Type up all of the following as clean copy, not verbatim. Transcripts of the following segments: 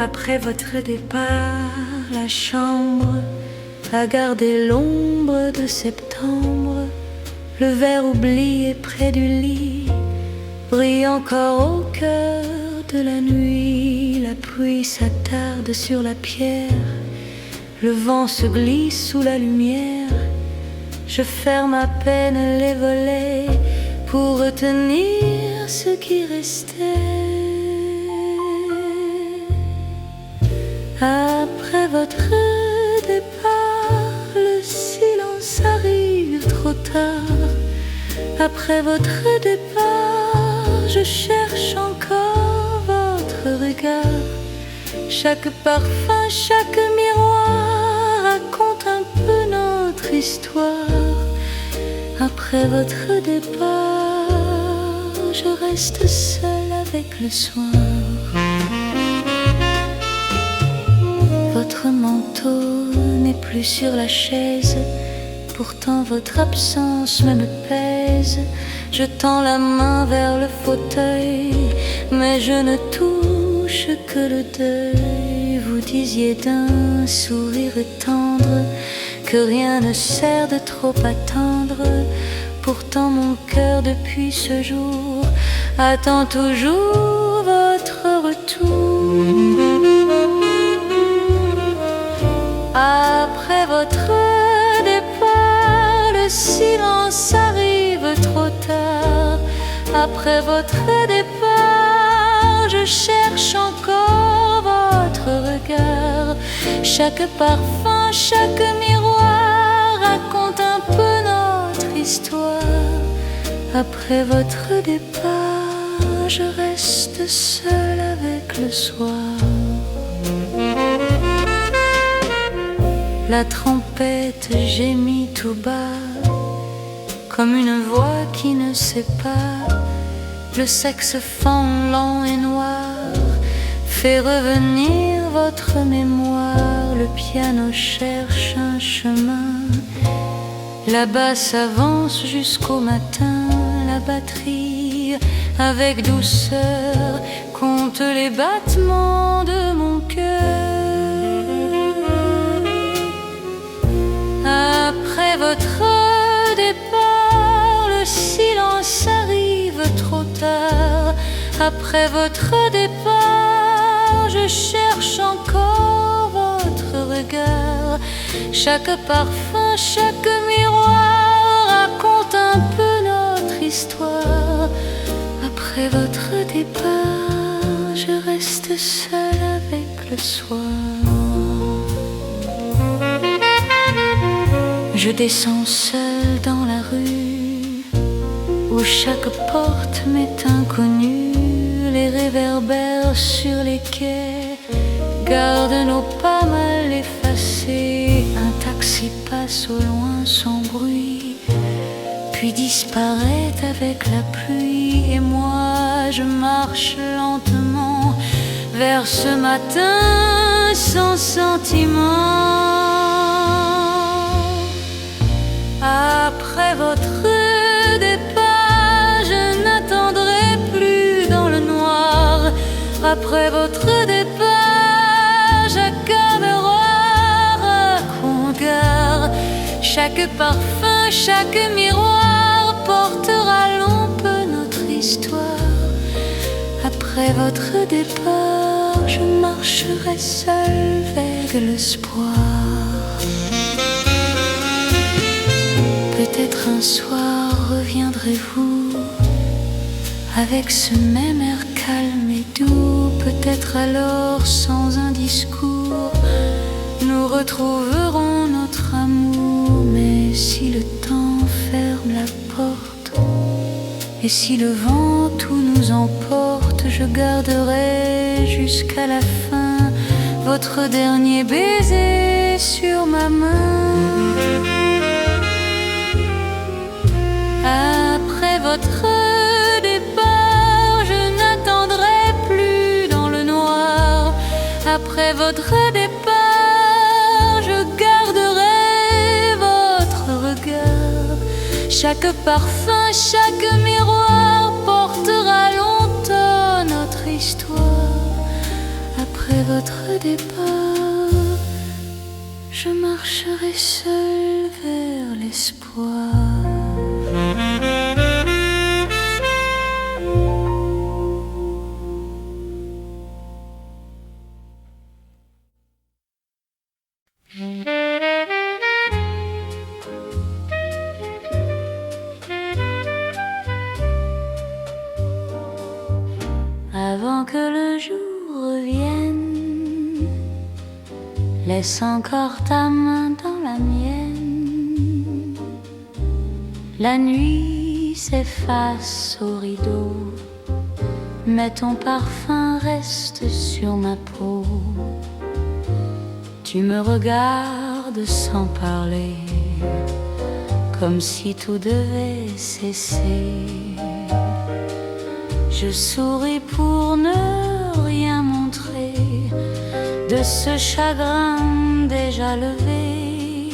Après votre départ, la chambre a gardé l'ombre de septembre. Le verre oublié près du lit brille encore au cœur de la nuit. La pluie s'attarde sur la pierre, le vent se glisse sous la lumière. Je ferme à peine les volets pour retenir ce qui restait. Après votre départ, le silence arrive trop tard. Après votre départ, je cherche encore votre regard. Chaque parfum, chaque miroir raconte un peu notre histoire. Après votre départ, je reste seule avec le soir. Votre manteau n'est plus sur la chaise, pourtant votre absence me pèse. Je tends la main vers le fauteuil, mais je ne touche que le deuil. Vous disiez d'un sourire tendre que rien ne sert de trop attendre. Pourtant mon cœur depuis ce jour attend toujours votre retour. Après votre départ, le silence arrive trop tard. Après votre départ, je cherche encore votre regard. Chaque parfum, chaque miroir raconte un peu notre histoire. Après votre départ, je reste seule avec le soir. La trompette gémit tout bas, comme une voix qui ne sait pas. Le saxophone lent et noir fait revenir votre mémoire. Le piano cherche un chemin, la basse avance jusqu'au matin. La batterie, avec douceur, compte les battements de mon cœur. Après votre départ, le silence arrive trop tard. Après votre départ, je cherche encore votre regard. Chaque parfum, chaque miroir raconte un peu notre histoire. Après votre départ, je reste seule avec le soir. Je descends seule dans la rue où chaque porte m'est inconnue. Les réverbères sur les quais gardent nos pas mal effacés. Un taxi passe au loin sans bruit, puis disparaît avec la pluie. Et moi je marche lentement vers ce matin sans sentiment. Après votre départ, je n'attendrai plus dans le noir. Après votre départ, chacun me raconte. Chaque parfum, chaque miroir portera long peu notre histoire. Après votre départ, je marcherai seule vers l'espoir. Peut-être un soir reviendrez-vous avec ce même air calme et doux. Peut-être alors sans un discours nous retrouverons notre amour. Mais si le temps ferme la porte et si le vent tout nous emporte, je garderai jusqu'à la fin votre dernier baiser sur ma main. Après votre départ, je n'attendrai plus dans le noir. Après votre départ, je garderai votre regard. Chaque parfum, chaque miroir portera longtemps notre histoire. Après votre départ, je marcherai seul vers l'espoir. Avant que le jour revienne, laisse encore ta main dans la mienne. La nuit s'efface au rideau, mais ton parfum reste sur ma peau. Tu me regardes sans parler, comme si tout devait cesser. Je souris pour ne rien montrer de ce chagrin déjà levé.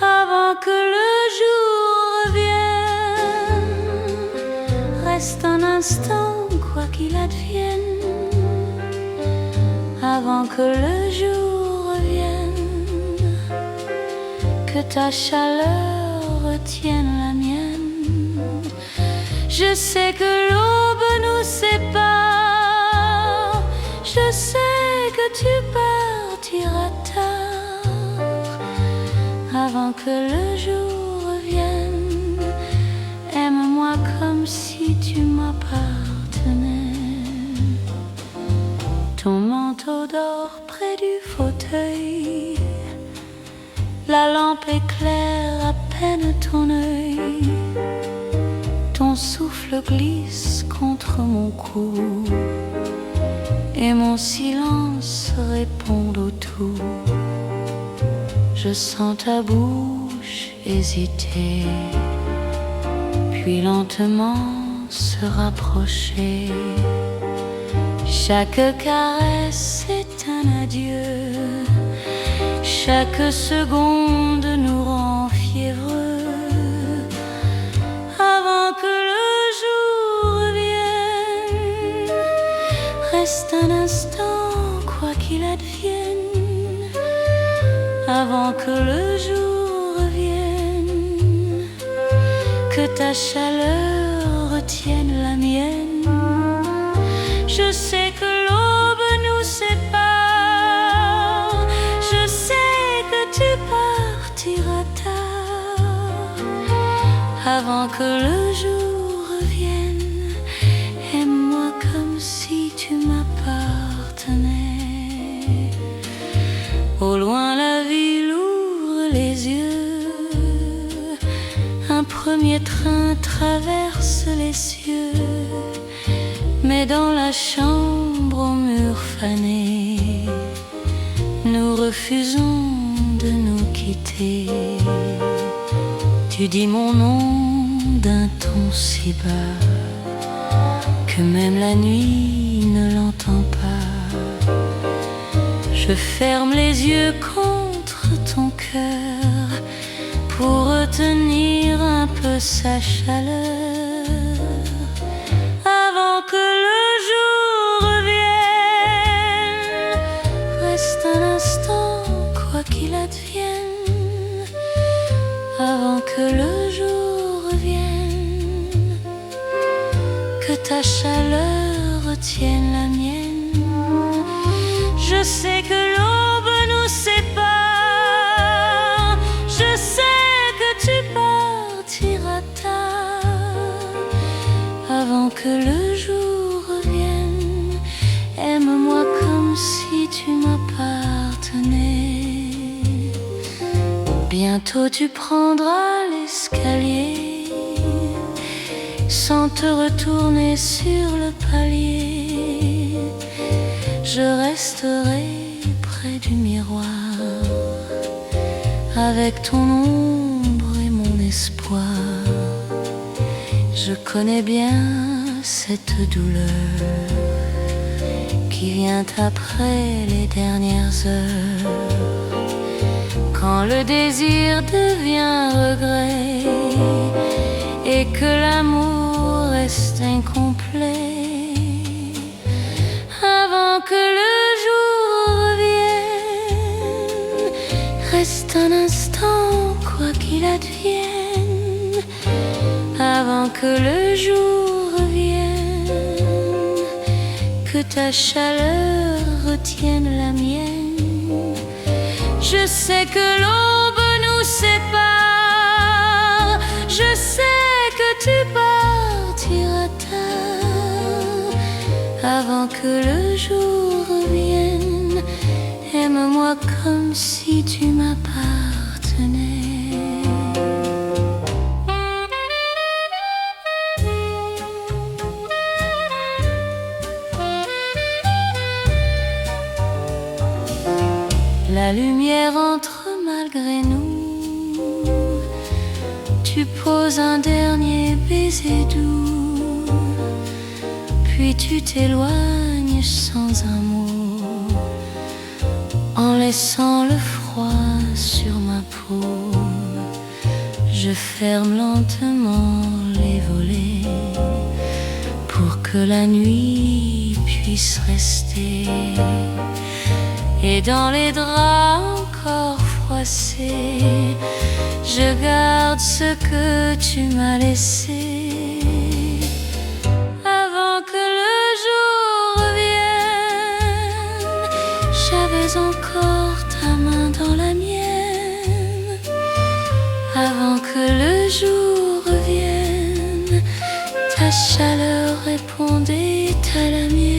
Avant que le jour revienne, reste un instant quoi qu'il advienne. Avant que le jour revienne, que ta chaleur retienne la mienne. Je sais que l'aube nous sépare, je sais que tu partiras tard. Avant que le jour revienne, aime-moi comme si tu m'appartenais. Ton manteau dort près du fauteuil, la lampe éclaire à peine ton œil. Ton souffle glisse contre mon cou et mon silence répond au tout. Je sens ta bouche hésiter, puis lentement se rapprocher. Chaque caresse est un adieu, chaque seconde nous rend fiévreux. Avant que le jour revienne, reste un instant quoi qu'il advienne. Avant que le jour revienne, que ta chaleur retienne la mienne. Je sais que l'aube nous sépare, je sais que tu partiras tard. Avant que le jour revienne, aime-moi comme si tu m'appartenais. Au loin la ville ouvre les yeux, un premier train traverse les cieux. Mais dans la chambre aux murs fanés, nous refusons de nous quitter. Tu dis mon nom d'un ton si bas que même la nuit ne l'entend pas. Je ferme les yeux contre ton cœur pour retenir un peu sa chaleur. Avant que le jour revienne, reste un instant quoi qu'il advienne. Avant que le jour revienne, que ta chaleur retienne la mienne. Je sais que l'aube nous sépare, je sais que tu partiras tard. Avant que le jour revienne, aime-moi comme si tu m'appartenais. Bientôt tu prendras l'escalier, sans te retourner sur le palier. Je resterai près du miroir, avec ton ombre et mon espoir. Je connais bien cette douleur qui vient après les dernières heures, quand le désir devient regret et que l'amour reste incomplet. Avant que avant que le jour revienne, que ta chaleur retienne la mienne. Je sais que l'aube nous sépare, je sais que tu partiras tard. Avant que le jour revienne, aime-moi comme si tu m'appartenais. La lumière entre malgré nous, tu poses un dernier baiser doux, puis tu t'éloignes sans un mot, en laissant le froid sur ma peau. Je ferme lentement les volets pour que la nuit puisse rester. Et dans les draps encore froissés, je garde ce que tu m'as laissé. Avant que le jour revienne, j'avais encore ta main dans la mienne. Avant que le jour revienne, ta chaleur répondait à la mienne.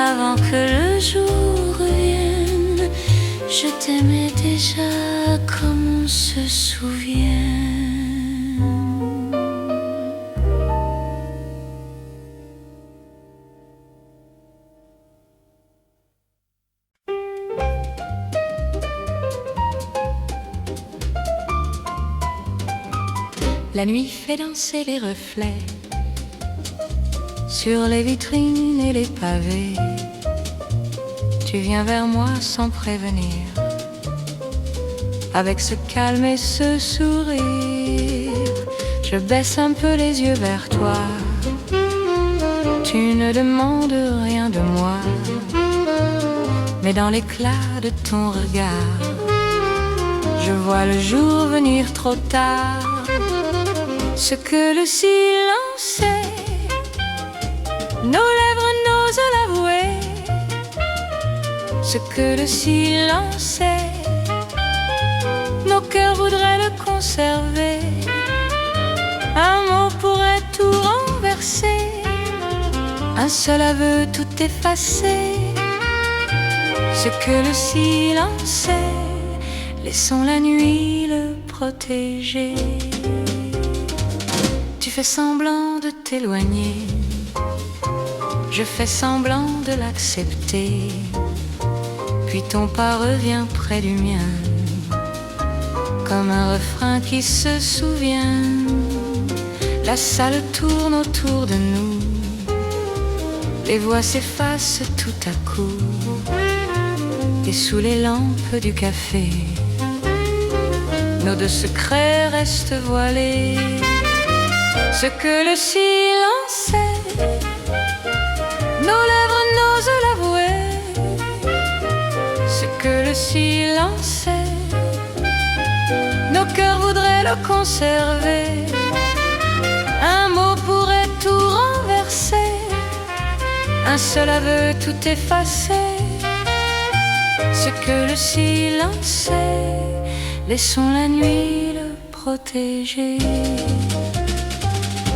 Avant que le jour revienne, je t'aimais déjà comme on se souvient. La nuit fait danser les reflets sur les vitrines et les pavés. Tu viens vers moi sans prévenir, avec ce calme et ce sourire. Je baisse un peu les yeux vers toi. Tu ne demandes rien de moi, mais dans l'éclat de ton regard, je vois le jour venir trop tard. Ce que le silence est, nos lèvres n'osent l'avouer. Ce que le silence est, nos cœurs voudraient le conserver. Un mot pourrait tout renverser, un seul aveu tout effacer. Ce que le silence est, laissons la nuit le protéger. Tu fais semblant de t'éloigner, je fais semblant de l'accepter. Puis ton pas revient près du mien, comme un refrain qui se souvient. La salle tourne autour de nous, les voix s'effacent tout à coup. Et sous les lampes du café, nos deux secrets restent voilés. Ce que le silence est, nos lèvres n'osent l'avouer. Ce que le silence est, nos cœurs voudraient le conserver. Un mot pourrait tout renverser, un seul aveu tout effacer. Ce que le silence est, laissons la nuit le protéger.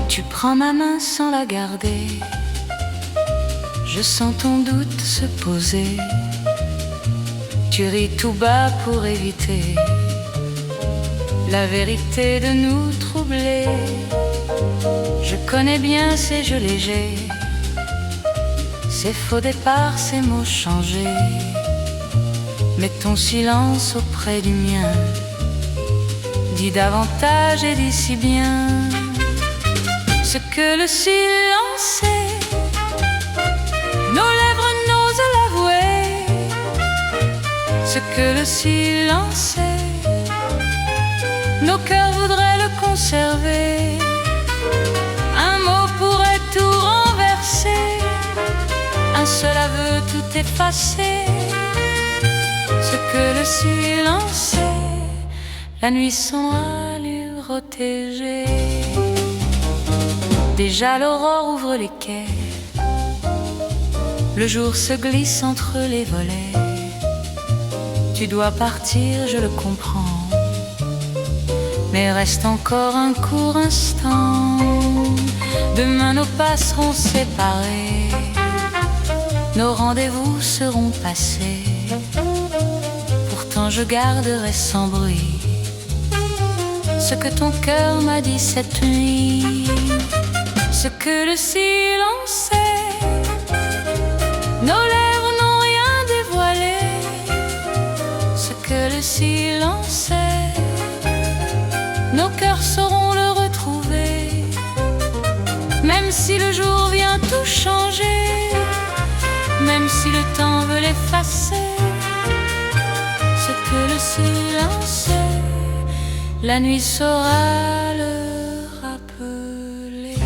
Tu prends ma main sans la garder, je sens ton doute se poser. Tu ris tout bas pour éviter la vérité de nous troubler. Je connais bien ces jeux légers, ces faux départs, ces mots changés. Mets ton silence auprès du mien, dis davantage et dis si bien. Ce que le silence est, nos lèvres n'osent l'avouer. Ce que le silence est, nos cœurs voudraient le conserver. Un mot pourrait tout renverser, seul aveu tout effacer. Ce que le silence est, la nuit sans allure protégée. Déjà l'aurore ouvre les quais, le jour se glisse entre les volets. Tu dois partir, je le comprends, mais reste encore un court instant. Demain nos pas seront séparés, nos rendez-vous seront passés. Pourtant je garderai sans bruit ce que ton cœur m'a dit cette nuit. Ce que le silence est, nos lèvres n'ont rien dévoilé. Ce que le silence est, nos cœurs sauront le retrouver. Même si le jour vient tout changer, même si le temps veut l'effacer. Ce que le silence est, la nuit saura le rappeler.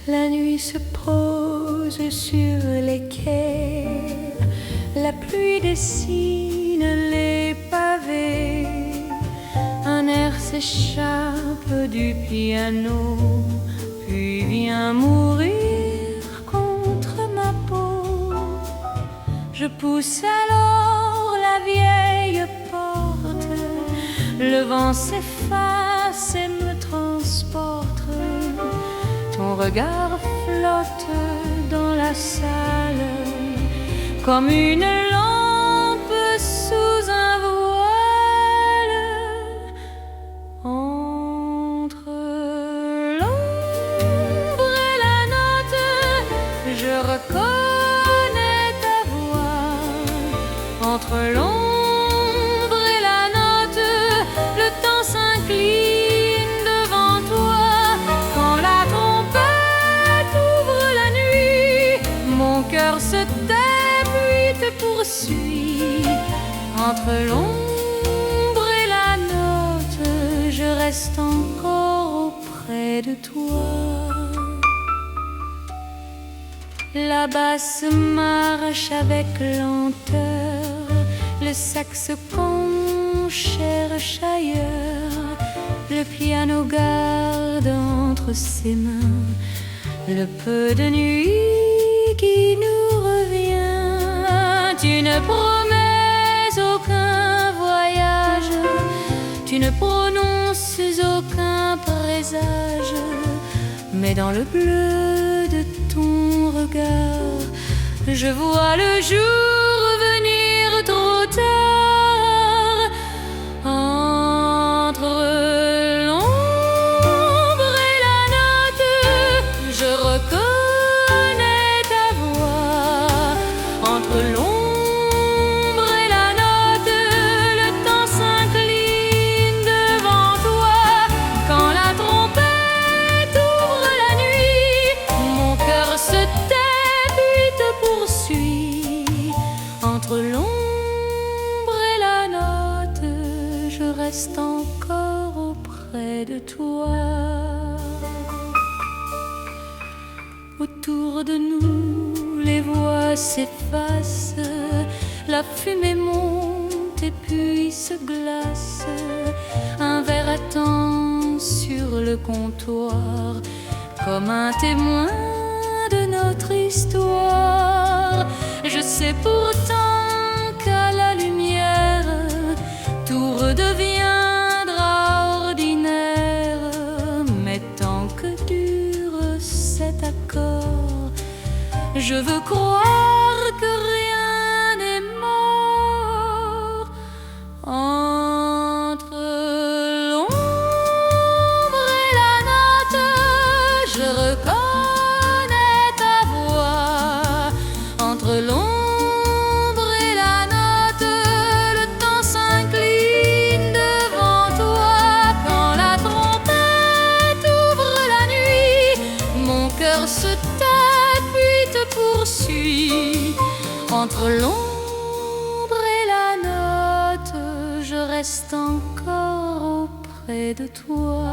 La nuit se pose sur les quais, la pluie dessine les pavés, un air s'échappe du piano, puis vient mourir contre ma peau. Je pousse alors la vieille porte, le vent s'efface et me transporte. Ton regard flotte dans la salle comme une lampe sous un voile. Entre l'ombre et la note, je reconnais ta voix. Entre l'ombre et la note, le temps s'incline devant toi. Quand la mon cœur se tait puis te poursuit. Entre l'ombre et la note, je reste encore auprès de toi. La basse marche avec lenteur, le saxophone cherche ailleurs, le piano garde entre ses mains le peu de nuit qui nous revient. Tu ne promets aucun voyage, tu ne prononces aucun présage, mais dans le bleu de ton regard, je vois le jour venir trop tard. Entre l'ombre et la note, je reconnais ta voix. Entre l'ombre et la note, le temps s'incline devant toi. Quand la trompette ouvre la nuit, mon cœur se tait puis te poursuit. Entre l'ombre et la note, je reste encore auprès de toi. Autour de nous, les voix s'effacent, la fumée monte et puis se glace. Un verre attend sur le comptoir, comme un témoin de notre histoire. Je sais pourtant qu'à la lumière, tout redeviendra ordinaire. Mais tant que dure cet accord, je veux croire que rien n'est mort. Entre l'ombre et la note, je reconnais ta Entre l'ombre et la note, je reste encore auprès de toi.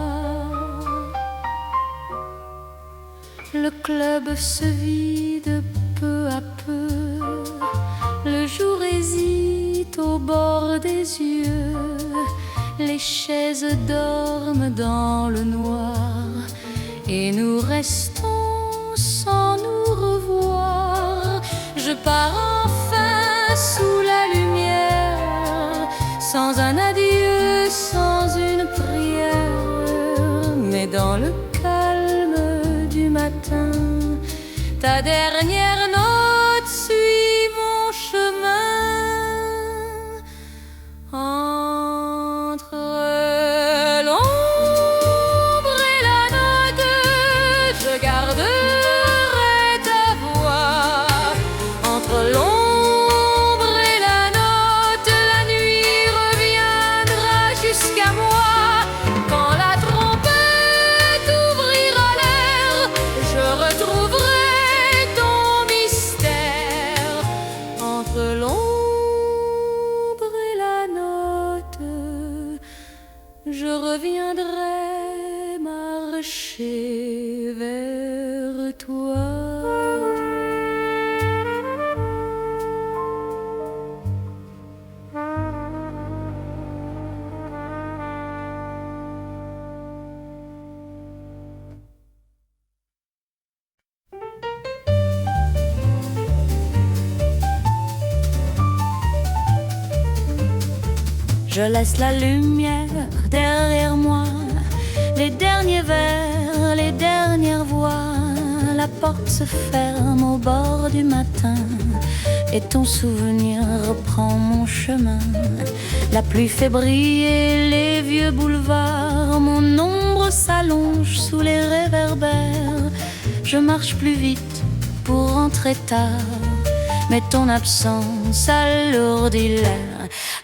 Le club se vide peu à peu, le jour hésite au bord des yeux, les chaises dorment dans le noir et nous restons sans nous revoir. Je pars enfin sous la lumière, sans un adieu, sans une prière, mais dans le calme du matin, ta dernière note suit mon chemin. Entre l'ombre et la note, je garderai ta voix. Entre l'ombre et la note, la nuit reviendra jusqu'à moi. Quand la trompette ouvrira l'air, je retrouverai ton mystère. Entre l'ombre et la note, je reviendrai marcher vers toi. Je laisse la lumière derrière moi, les derniers vers, les dernières voix. La porte se ferme au bord du matin et ton souvenir reprend mon chemin. La pluie fait briller les vieux boulevards, mon ombre s'allonge sous les réverbères. Je marche plus vite pour rentrer tard, mais ton absence alourdit l'air.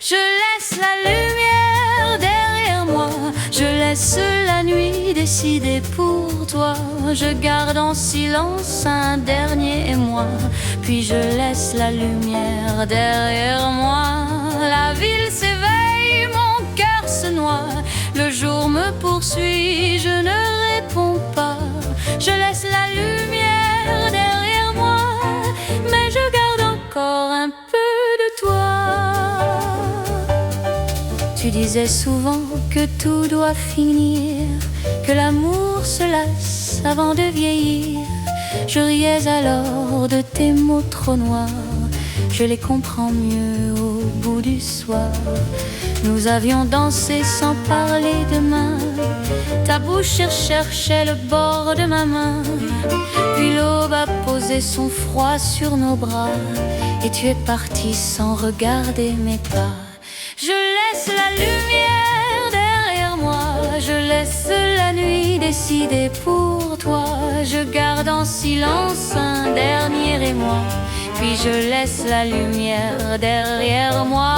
Je laisse la lumière derrière moi, je laisse la nuit décider pour toi. Je garde en silence un dernier émoi, puis je laisse la lumière derrière moi. La ville s'éveille, mon cœur se noie, le jour me poursuit, je ne réponds pas. Je laisse la lumière derrière moi, mais je garde encore un peu de toi. Tu disais souvent que tout doit finir, que l'amour se lasse avant de vieillir. Je riais alors de tes mots trop noirs, je les comprends mieux au bout du soir. Nous avions dansé sans parler de main, ta bouche cherchait le bord de ma main. Puis l'aube a posé son froid sur nos bras, et tu es parti sans regarder mes pas. Je laisse la lumière derrière moi, je laisse la nuit décider pour toi. Je garde en silence un dernier émoi, puis je laisse la lumière derrière moi.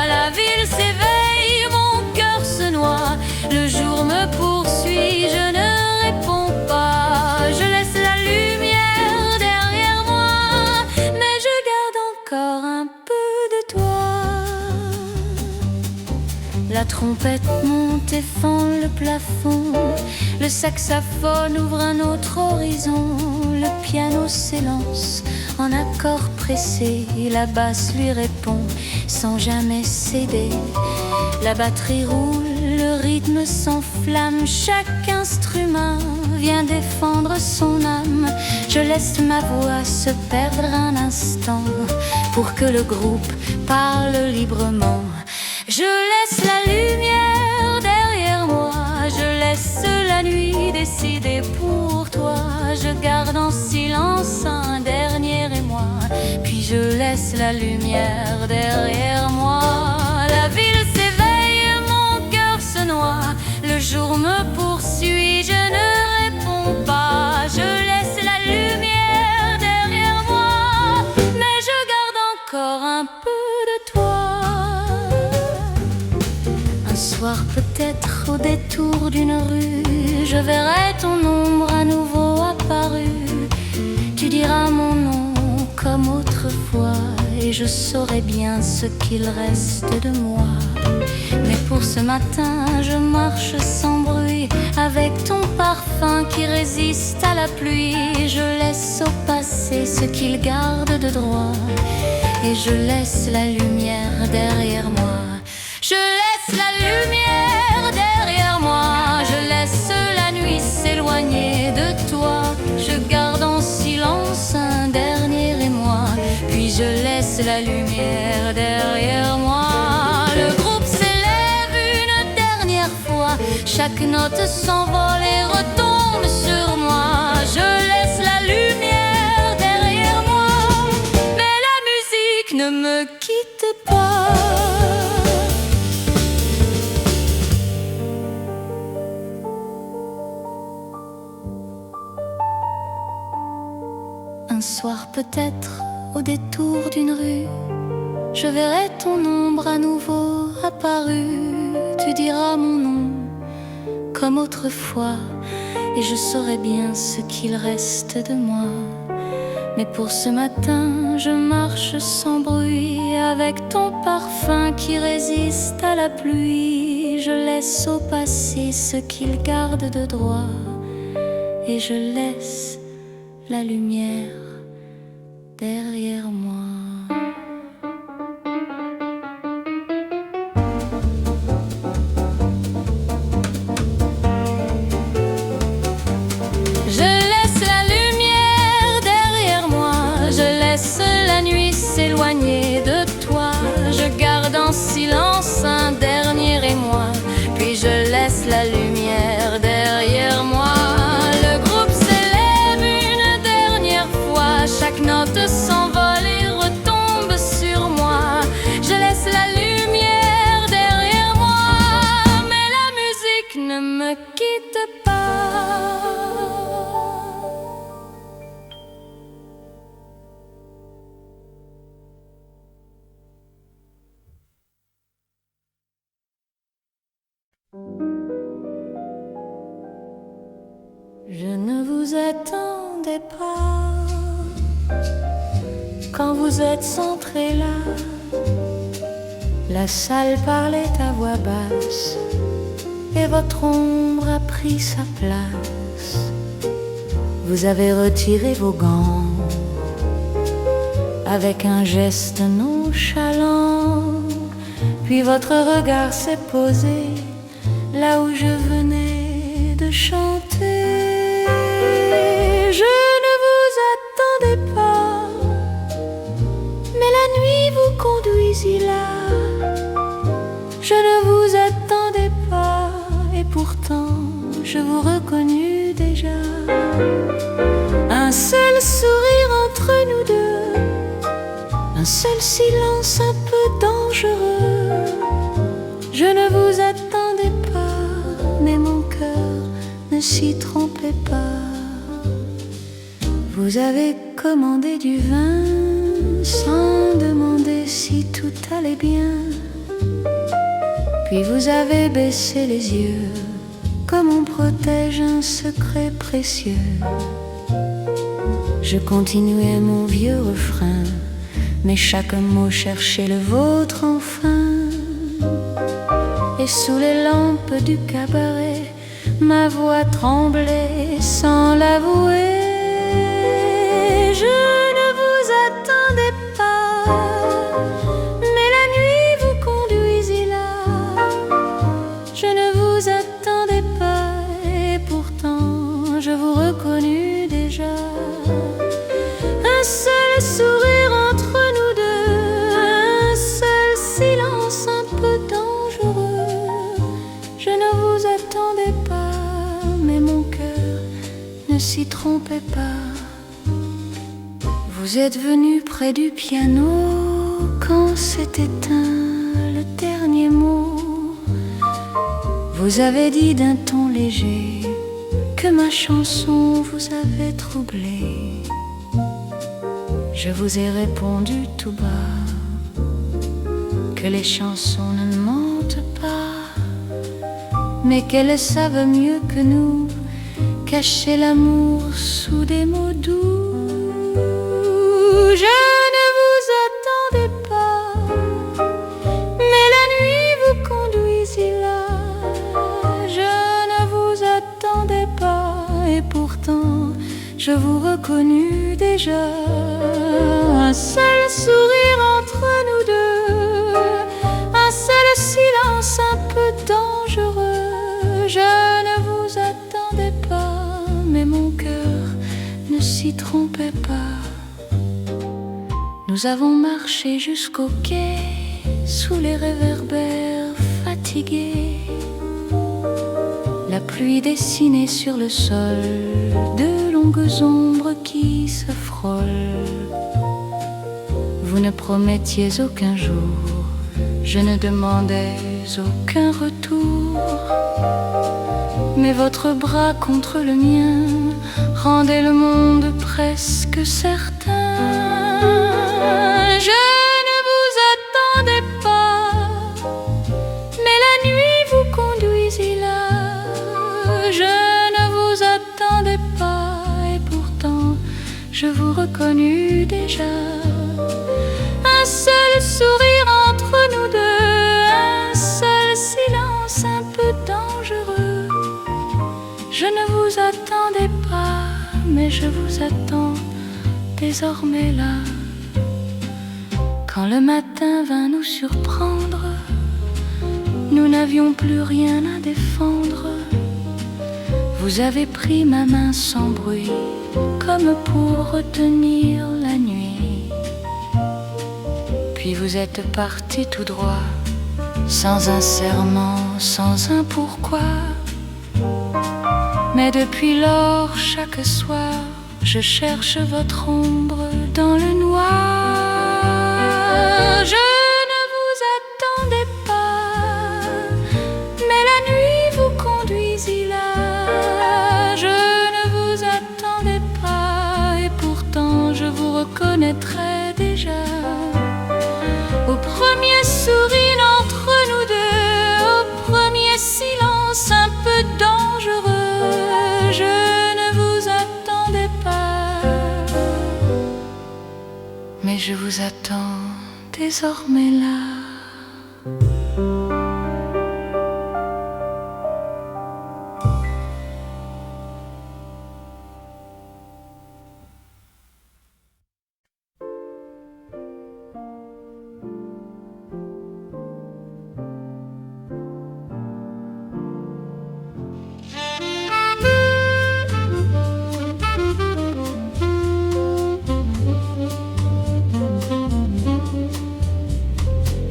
La ville s'éveille, mon cœur se noie, le jour me poursuit, je ne réponds pas. Je laisse la lumière derrière moi, mais je garde encore un peu de toi. La trompette monte et fend le plafond, le saxophone ouvre un autre horizon. Le piano s'élance en accords pressés, la basse lui répond sans jamais céder. La batterie roule, le rythme s'enflamme, chaque instrument vient défendre son âme. Je laisse ma voix se perdre un instant pour que le groupe parle librement. Je laisse la lumière derrière moi, je laisse la nuit décider pour toi. Je garde en silence un dernier émoi, puis je laisse la lumière derrière moi. La ville s'éveille, mon cœur se noie, le jour me poursuit, je ne réponds pas. Je laisse la lumière derrière moi, mais je garde encore un peu de toi. Un soir peut-être au détour d'une rue, je verrai ton ombre à nouveau apparue. Tu diras mon nom comme autrefois, et je saurai bien ce qu'il reste de moi. Mais pour ce matin, je marche sans bruit, avec ton parfum qui résiste à la pluie. Je laisse au passé ce qu'il garde de droit, et je laisse la lumière derrière moi. Je laisse la lumière derrière moi, je laisse la nuit s'éloigner de toi. Je garde en silence un dernier émoi, puis je laisse la lumière derrière moi. Le groupe s'élève une dernière fois, chaque note s'envole et retombe sur moi. Je laisse la lumière derrière moi, mais la musique ne me quitte pas. Un soir peut-être, au détour d'une rue, je verrai ton ombre à nouveau apparue. Tu diras mon nom comme autrefois, et je saurai bien ce qu'il reste de moi. Mais pour ce matin, je marche sans bruit, avec ton parfum qui résiste à la pluie. Je laisse au passé ce qu'il garde de droit, et je laisse la lumière derrière moi. Je laisse la lumière derrière moi, je laisse la nuit s'éloigner de toi. Je garde en silence un dernier émoi, puis je laisse la lumière derrière moi. Le groupe s'élève une dernière fois, chaque note s'envole et retombe sur moi. Je laisse la lumière derrière moi, mais la musique ne me quitte pas. Je ne vous attendais pas quand vous êtes entrés là. La salle parlait à voix basse et votre ombre a pris sa place. Vous avez retiré vos gants avec un geste nonchalant, puis votre regard s'est posé là où je venais de chanter. Je ne vous attendais pas, mais la nuit vous conduisit là. Je ne vous attendais pas, et pourtant je vous reconnus déjà. Un seul sourire entre nous deux, un seul silence un peu dangereux. Je ne vous attendais pas, mais mon cœur ne s'y trompait pas. Vous avez commandé du vin sans demander si tout allait bien. Puis vous avez baissé les yeux comme on protège un secret précieux. Je continuais mon vieux refrain, mais chaque mot cherchait le vôtre enfin. Et sous les lampes du cabaret, ma voix tremblait sans l'avouer. Je ne vous attendais pas, mais la nuit vous conduisit là. Je ne vous attendais pas, et pourtant je vous reconnus déjà. Un seul sourire entre nous deux, un seul silence un peu dangereux. Je ne vous attendais pas, mais mon cœur ne s'y trompait pas. Vous êtes venu près du piano quand s'est éteint le dernier mot. Vous avez dit d'un ton léger que ma chanson vous avait troublé. Je vous ai répondu tout bas que les chansons ne mentent pas, mais qu'elles savent mieux que nous cacher l'amour sous des mots doux. Je ne vous attendais je vous reconnus déjà. Un seul sourire entre nous deux, un seul silence un peu dangereux. Je ne vous attendais pas, mais mon cœur ne s'y trompait pas. Nous avons marché jusqu'au quai, sous les réverbères fatigués. La pluie dessinait sur le sol de longues ombres qui se frôlent. Vous ne promettiez aucun jour, je ne demandais aucun retour. Mais votre bras contre le mien rendait le monde presque certain. Je ne vous attendais pas, mais la nuit vous conduisit là. Je ne vous attendais pas, et pourtant je vous reconnus déjà. Un seul sourire entre nous deux, un seul silence un peu dangereux. Je ne vous attendais pas, mais je vous attends désormais là. Quand le matin vint nous surprendre, nous n'avions plus rien à défendre. Vous avez pris ma main sans bruit, comme pour retenir la nuit. Puis vous êtes parti tout droit, sans un serment, sans un pourquoi. Mais depuis lors, chaque soir, je cherche votre ombre dans le noir. Je ne vous attendais pas, mais la nuit vous conduisit là. Je ne vous attendais pas, et pourtant je vous reconnaîtrai déjà. Au premier sourire entre nous deux, au premier silence un peu dangereux, je ne vous attendais pas, mais je vous attends désormais là.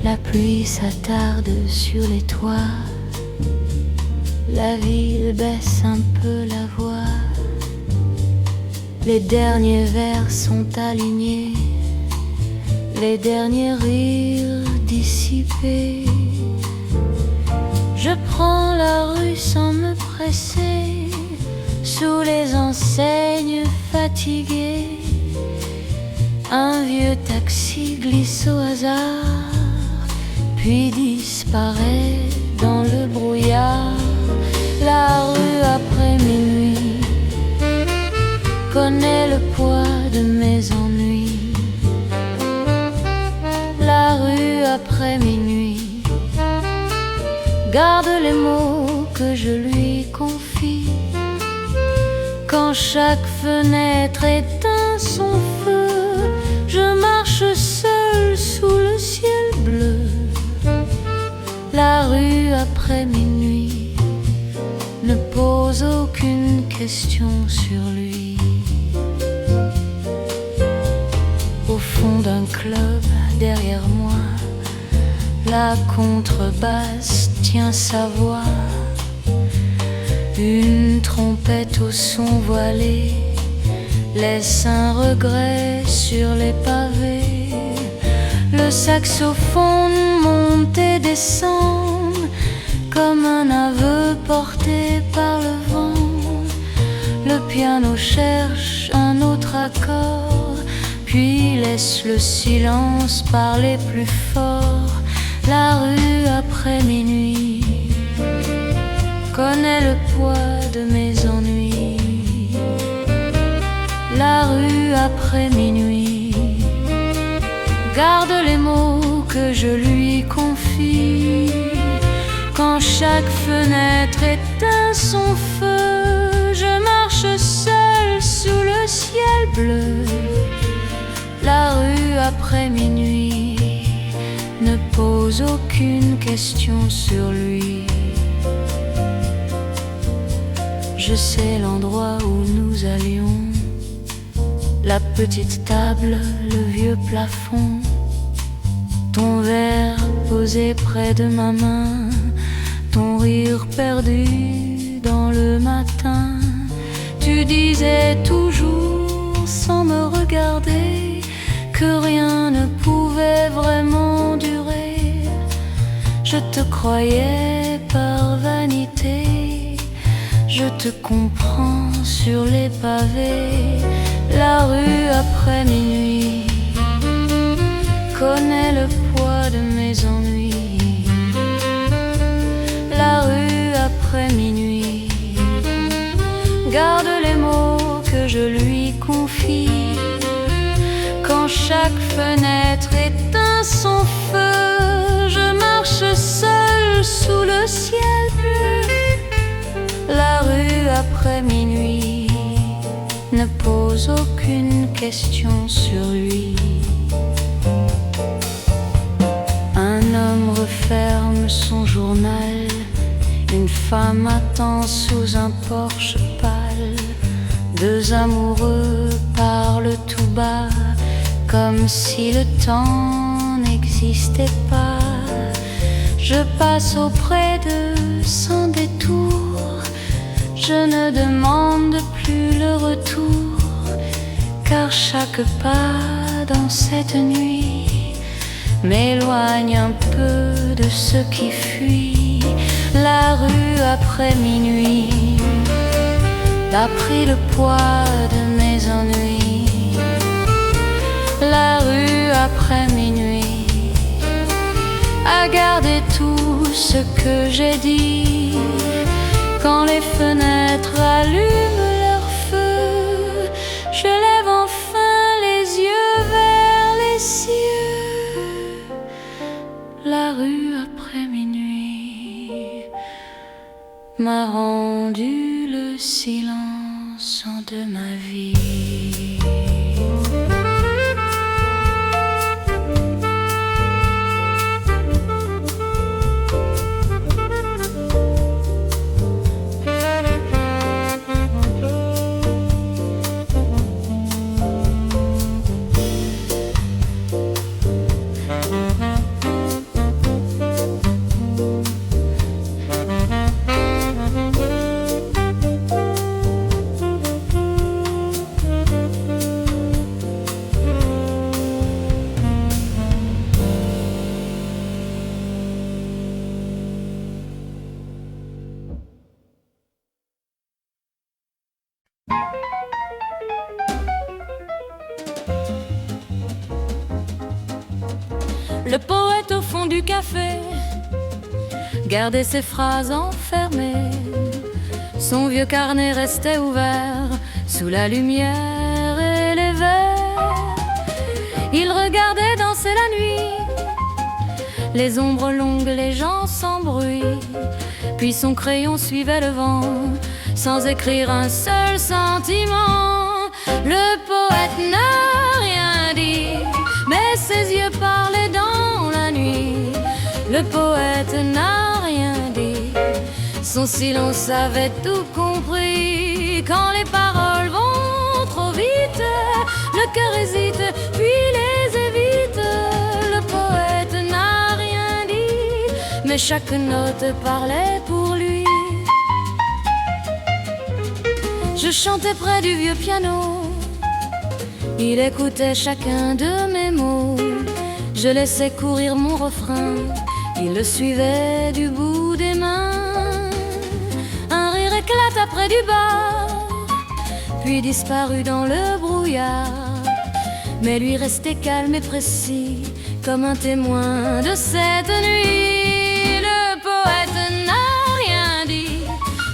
La pluie s'attarde sur les toits, la ville baisse un peu la voix. Les derniers vers sont alignés, les derniers rires dissipés. Je prends la rue sans me presser, sous les enseignes fatiguées. Un vieux taxi glisse au hasard, puis disparaît dans le brouillard. La rue après minuit connaît le poids de mes ennuis. La rue après minuit garde les mots que je lui confie. Quand chaque fenêtre éteint son feu, je marche seul sous le ciel bleu. La rue après minuit ne pose aucune question sur lui. Au fond d'un club derrière moi, la contrebasse tient sa voix. Une trompette au son voilé laisse un regret sur les pavés. Le saxophone monte et descend comme un aveu porté par le vent. Le piano cherche un autre accord, puis laisse le silence parler plus fort. La rue après minuit connaît le poids de mes ennuis. La rue après minuit garde les mots que je lui confie. Quand chaque fenêtre éteint son feu, je marche seul sous le après minuit ne pose aucune question sur lui. Je sais l'endroit où nous allions, la petite table, le vieux plafond, ton verre posé près de ma main, ton rire perdu dans le matin. Tu disais toujours sans me regarder que rien ne pouvait vraiment durer. Je te croyais par vanité, je te comprends sur les pavés. La rue après minuit connaît le poids de mes ennuis. La rue après minuit garde les mots que je lui confie. Quand chaque fenêtre éteint son feu, je marche seule sous le ciel bleu. La rue après minuit ne pose aucune question sur lui. Un homme referme son journal, une femme attend sous un porche pâle. Deux amoureux parlent tout bas, comme si le temps n'existait pas. Je passe auprès d'eux sans détour, je ne demande plus le retour, car chaque pas dans cette nuit m'éloigne un peu de ce qui fuit. La rue après minuit a pris le poids de mes ennuis. La rue après minuit a gardé tout ce que j'ai dit. Quand les fenêtres allument leur feu, je lève enfin les yeux vers les cieux. La rue après minuit m'a rendu le silence de ma vie. Le poète au fond du café gardait ses phrases enfermées. Son vieux carnet restait ouvert sous la lumière et les verres. Il regardait danser la nuit, les ombres longues, les gens sans bruit. Puis son crayon suivait le vent sans écrire un seul sentiment. Le poète n'a rien dit, mais ses yeux parlaient dans la nuit. Le poète n'a rien dit, son silence avait tout compris. Quand les paroles vont trop vite, le cœur hésite, puis les évite. Le poète n'a rien dit, mais chaque note parlait pour lui. Je chantais près du vieux piano, il écoutait chacun de mes mots. Je laissais courir mon refrain, il le suivait du bout des mains. Un rire éclata près du bar, puis disparut dans le brouillard. Mais lui restait calme et précis, comme un témoin de cette nuit. Le poète n'a rien dit,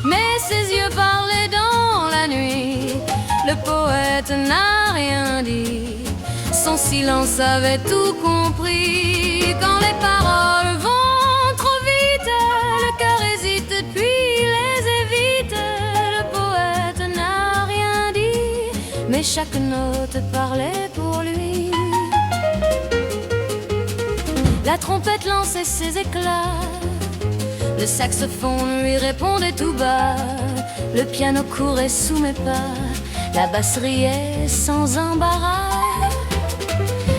mais ses yeux parlaient dans la nuit. Le poète n'a rien dit, son silence avait tout compris. Quand les paroles vont trop vite, le cœur hésite puis les évite. Le poète n'a rien dit, mais chaque note parlait pour lui. La trompette lançait ses éclats, le saxophone lui répondait tout bas, le piano courait sous mes pas, la basse riait sans embarras,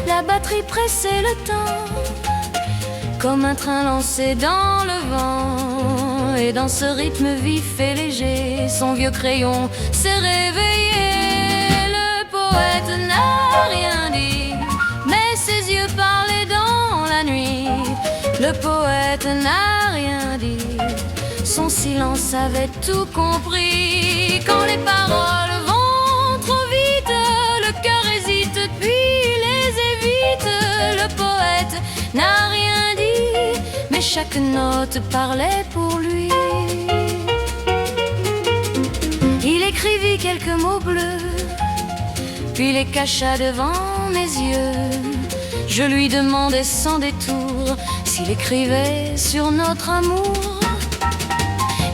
la batterie pressait le temps, comme un train lancé dans le vent. Et dans ce rythme vif et léger, son vieux crayon s'est réveillé. Le poète n'a rien dit, mais ses yeux parlaient dans la nuit. Le poète n'a rien dit, son silence avait tout compris. Quand les paroles vont trop vite, le cœur hésite puis les évite. Le poète n'a rien dit, mais chaque note parlait pour lui. Il écrivit quelques mots bleus, puis les cacha devant mes yeux. Je lui demandais sans détour s'il écrivait sur notre amour.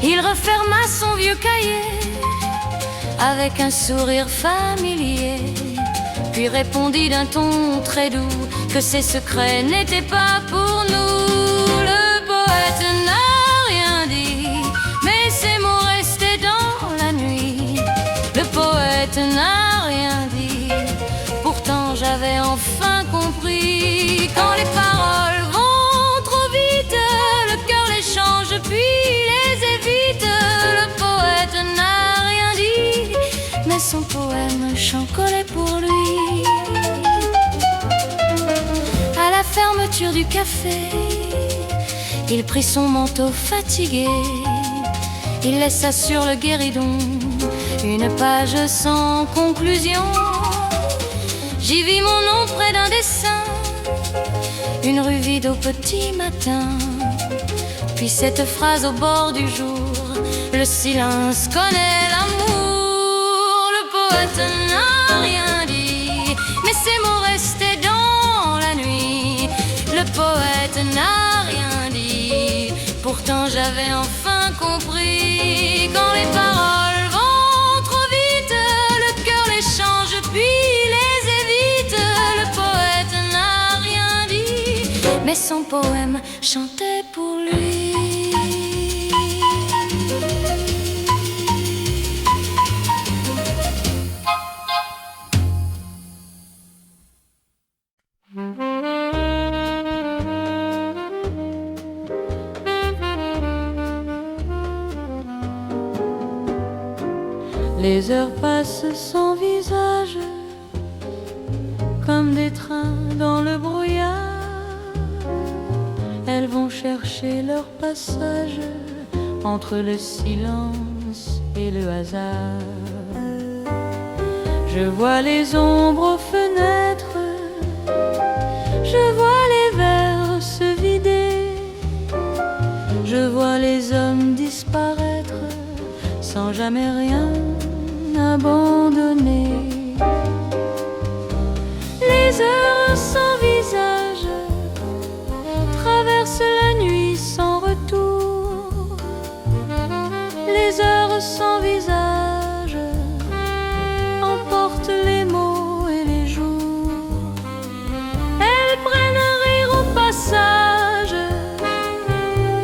Il referma son vieux cahier avec un sourire familier, puis répondit d'un ton très doux que ses secrets n'étaient pas pour nous. Le poète n'a rien dit, mais ses mots restaient dans la nuit. Le poète n'a rien dit, pourtant j'avais enfin compris. Quand les paroles vont trop vite, le cœur les change puis les évite. Le poète n'a rien dit, mais son poème chancolait pour lui. À la fermeture du café, il prit son manteau fatigué. Il laissa sur le guéridon une page sans conclusion. J'y vis mon nom près d'un dessin, une rue vide au petit matin. Puis cette phrase au bord du jour: le silence connaît l'amour. Le poète n'a rien dit, mais ses mots restaient dans la nuit. Le poète n'a rien dit, pourtant j'avais enfin compris. Quand les paroles vont trop vite, le cœur les change puis les évite. Le poète n'a rien dit, mais son poème chantait pour lui. Les heures passent sans visage, comme des trains dans le brouillard. Elles vont chercher leur passage entre le silence et le hasard. Je vois les ombres aux fenêtres, je vois les verres se vider, je vois les hommes disparaître sans jamais rien abandonné. Les heures sans visage traversent la nuit sans retour. Les heures sans visage emportent les mots et les jours. Elles prennent un rire au passage,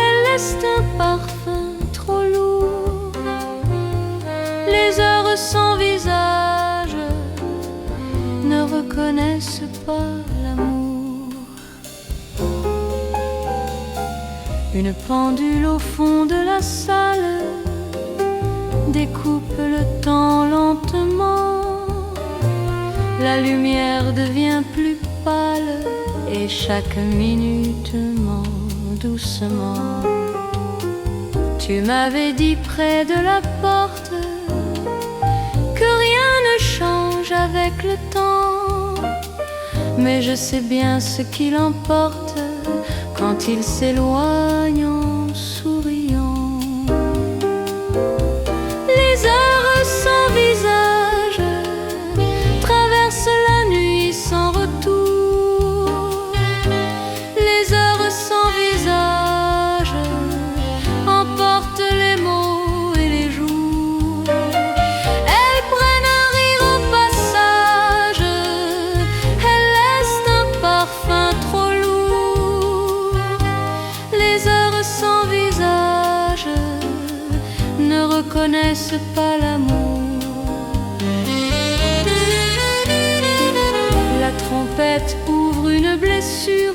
elles laissent un parfum trop lourd. Les heures sans visage ne reconnaissent pas l'amour. Une pendule au fond de la salle découpe le temps lentement. La lumière devient plus pâle et chaque minute ment doucement. Tu m'avais dit près de la porte que rien ne change avec le temps, mais je sais bien ce qu'il emporte quand il s'éloigne en souriant. Les heures sans visage traversent la nuit sans retour. Les heures sans visage emportent les mots et les jours. Elles prennent un rire au passage, elles laissent un parfum trop lourd. connaissent pas l'amour. La trompette ouvre une blessure,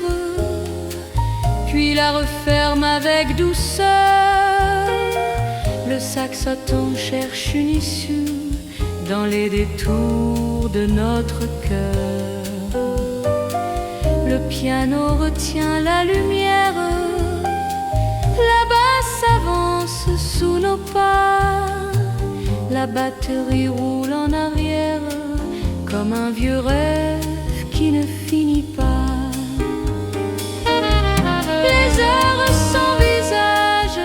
puis la referme avec douceur. Le saxophone cherche une issue dans les détours de notre cœur. Le piano retient la lumière, la basse avance sous nos pas, la batterie roule en arrière comme un vieux rêve qui ne finit pas. Les heures sans visage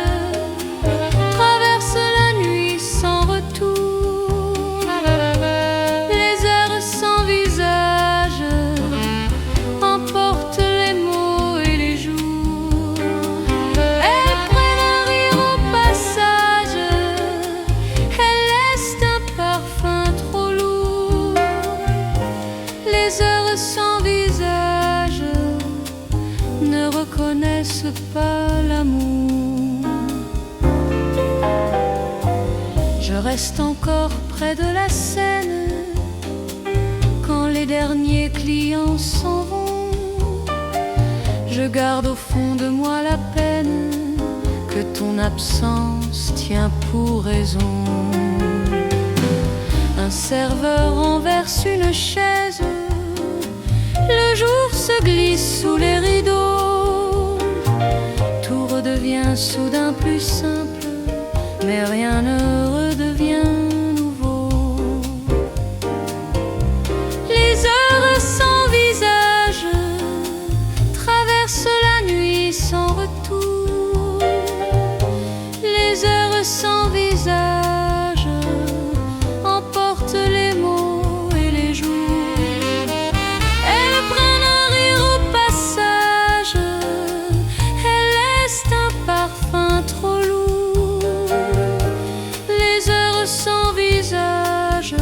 traversent la nuit sans retour. Les heures sans visage emportent les mots et les jours. Elles prennent un rire au passage, elles laissent un parfum trop lourd. Les heures sans visage ne reconnaissent pas l'amour. Je reste encore près de la scène quand les derniers clients s'en vont. Je garde au fond de moi la peine que ton absence tient pour raison. Un serveur renverse une chaise, le jour se glisse sous les rideaux. Tout redevient soudain plus simple, mais rien ne redevient nouveau. Les heures sans visage traversent la nuit sans retour. Les heures sans visage emportent les mots et les jours. Elles prennent un rire au passage, elles laissent un parfum trop lourd. Les heures sans visage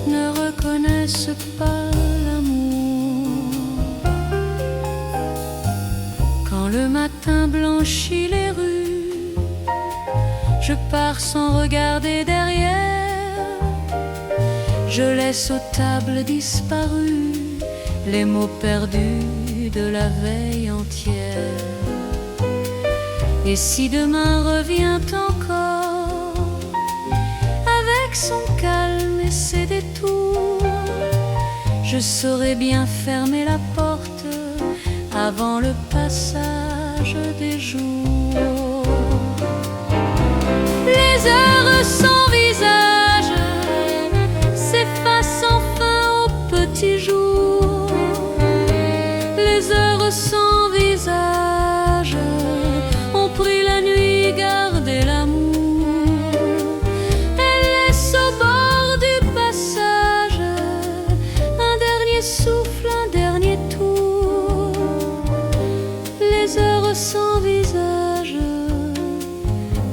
ne reconnaissent pas l'amour. Quand le matin blanchit les rues, je pars sans regarder derrière. Je laisse aux tables disparues les mots perdus de la veille entière. Et si demain revient encore, avec son calme et ses détours, je saurai bien fermer la porte avant le passage des jours. Les heures sans visage s'effacent enfin au petit jour. Les heures sans visage ont pris la nuit, gardé l'amour. Elles laissent au bord du passage un dernier souffle, un dernier tour. Les heures sans visage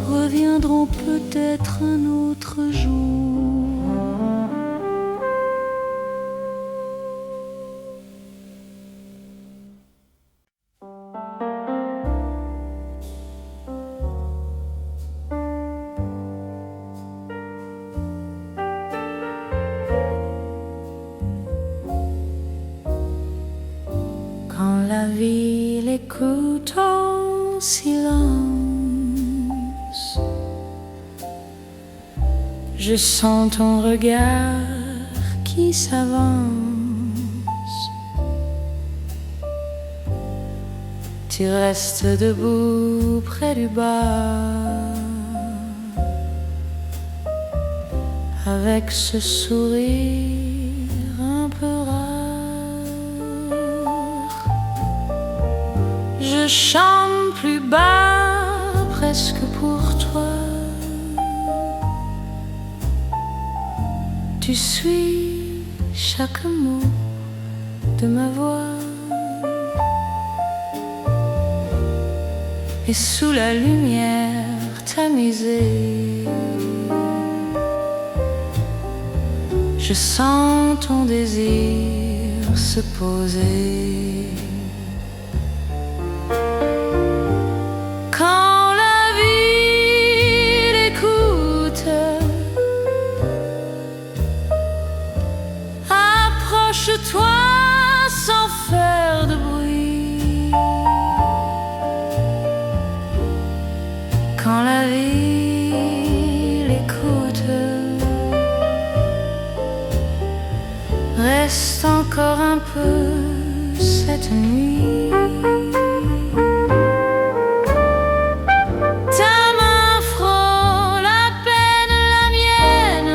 reviendront peut-être un autre jour. Quand la ville écoute en silence, je sens ton regard qui s'avance. Tu restes debout près du bar, avec ce sourire un peu rare. Je chante plus bas, presque pour toi. Tu suis chaque mot de ma voix. Et sous la lumière tamisée, je sens ton désir se poser. Quand la ville écoute Approche-toi sans faire de bruit. Quand la vie l'écoute, reste encore un peu cette nuit. Ta main frôle à peine la mienne,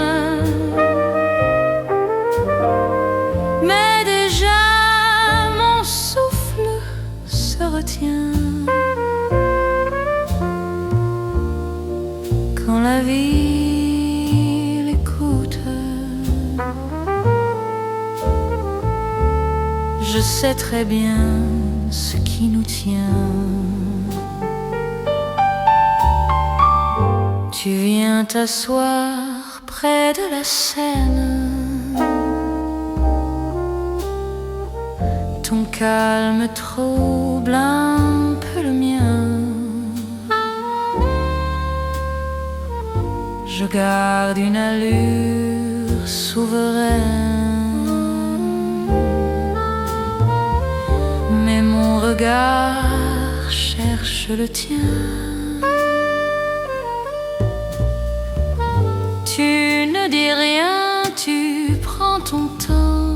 mais déjà mon souffle se retient. Quand la vie l'écoute, je sais très bien ce qui nous tient. Tu viens t'asseoir près de la Seine, ton calme trouble un peu le mien. Je garde une allure souveraine, mais mon regard cherche le tien. Tu ne dis rien, tu prends ton temps.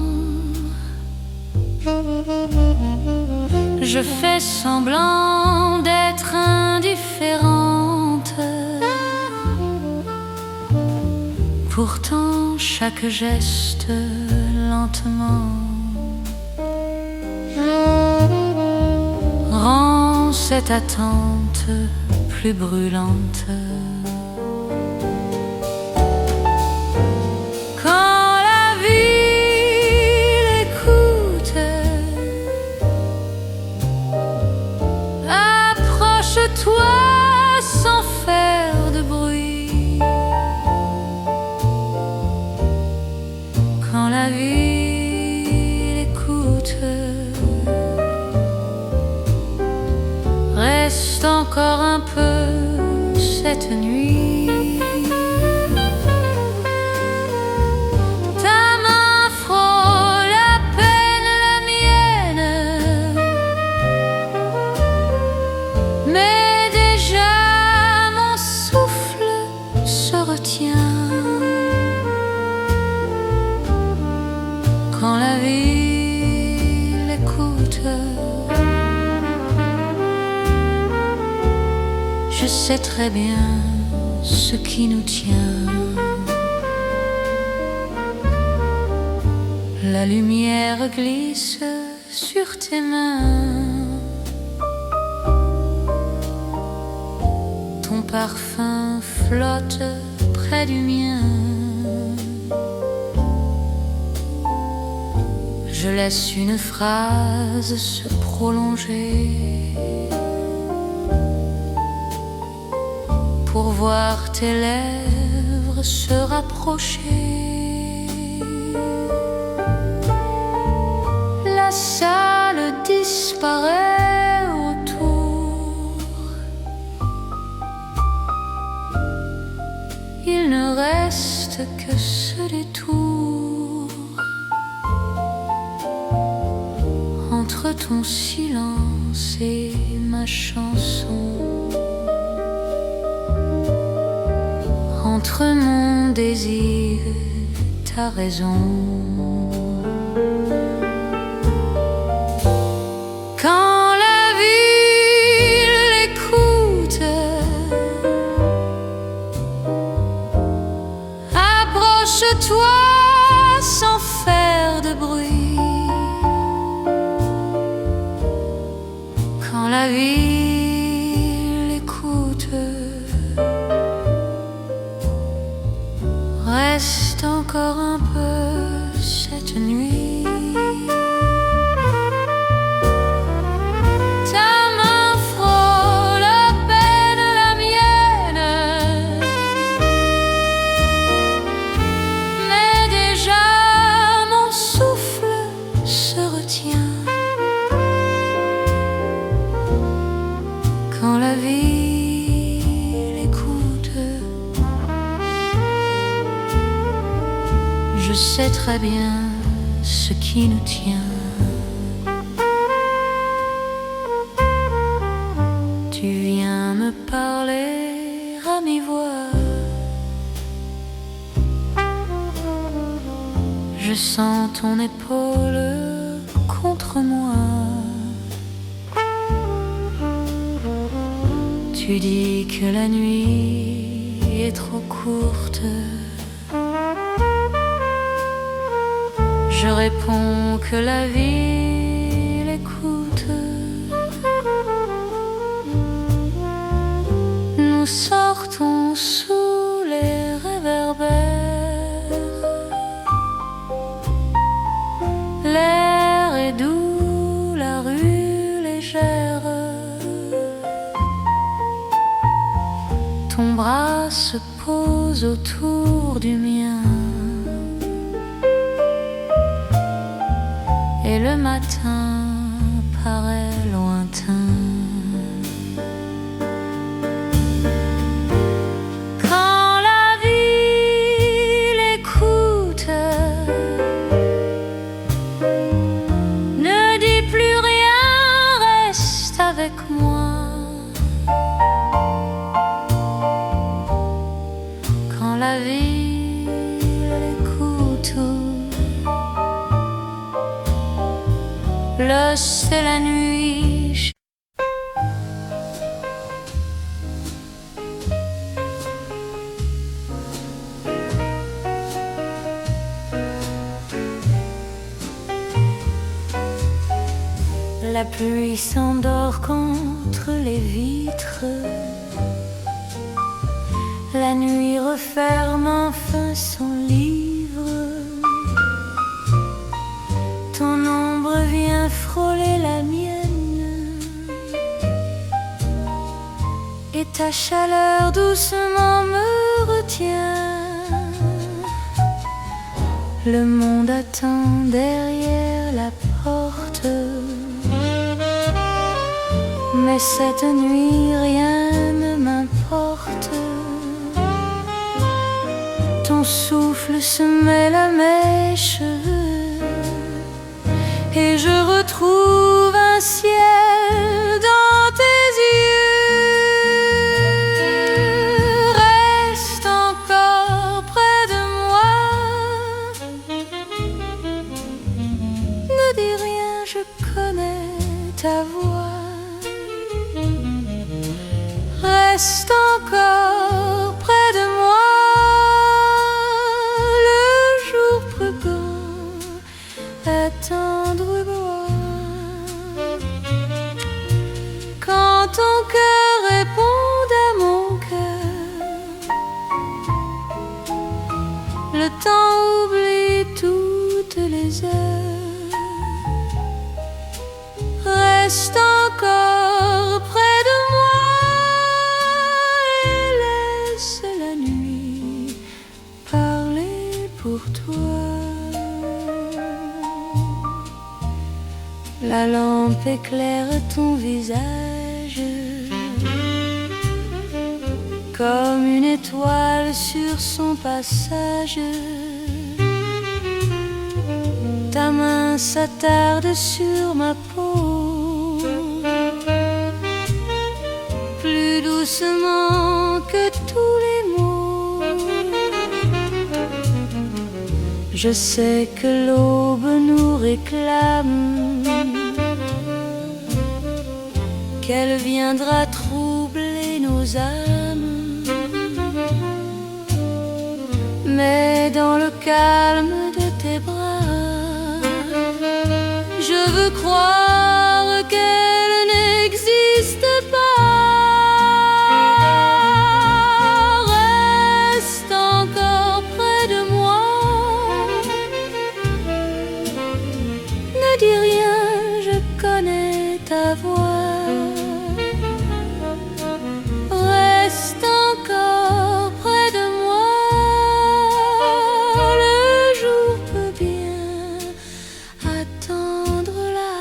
Je fais semblant d'être indifférente. Pourtant chaque geste lentement rend cette attente plus brûlante. Quand la vie l'écoute, approche-toi sans faire de bruit. Quand la vie l'écoute, reste encore un peu cette nuit. Ta main frôle à peine la mienne, mais déjà mon souffle se retient. Quand la vie l'écoute, je sais très bien ce qui nous tient. La lumière glisse sur tes mains, ton parfum flotte près du mien. Je laisse une phrase se prolonger pour voir tes lèvres se rapprocher. La salle disparaît autour, il ne reste que ce détour entre ton silence et ma chanson, entre mon désir, ta raison. Quand la vie l'écoute, approche-toi sans faire de bruit. Quand la vie l'écoute, reste encore un peu cette nuit. Ta main frôle à peine la mienne, mais déjà mon souffle se retient. Quand la vie l'écoute, je sais très bien ce qui nous tient. Tu viens me parler à mi-voix. Je sens ton épaule contre moi. Tu dis que la nuit est trop courte. Je réponds que la vie l'écoute. Nous sortons sous les réverbères. L'air est doux, la rue légère. Ton bras se pose autour du mien. Et le matin paraît lointain. Quand la vie l'écoute, ne dis plus rien, reste avec moi. Quand la vie l'écoute, le c'est la nuit. La pluie s'endort contre les vitres. La nuit referme enfin son livre. Ton ombre vient frôler la mienne. Et ta chaleur doucement me retient. Le monde attend derrière la porte. Mais cette nuit rien ne m'importe. Ton souffle se mêle à mes cheveux. Et je retrouve un ciel dans tes yeux. Reste encore près de moi. Ne dis rien, je connais ta voix. Reste encore près de moi. Le jour prudent attendre bois. Quand ton cœur répond à mon cœur, le temps oublie toutes les heures. Reste encore près de moi. Pour toi, la lampe éclaire ton visage comme une étoile sur son passage. Ta main s'attarde sur ma peau plus doucement que tous les mots. Je sais que l'aube nous réclame, qu'elle viendra troubler nos âmes. Mais dans le calme de tes bras, je veux croire qu'elle n'existe pas. Reste encore près de moi. Ne dis rien, je connais ta voix. Reste encore près de moi. Le jour peut bien attendre là.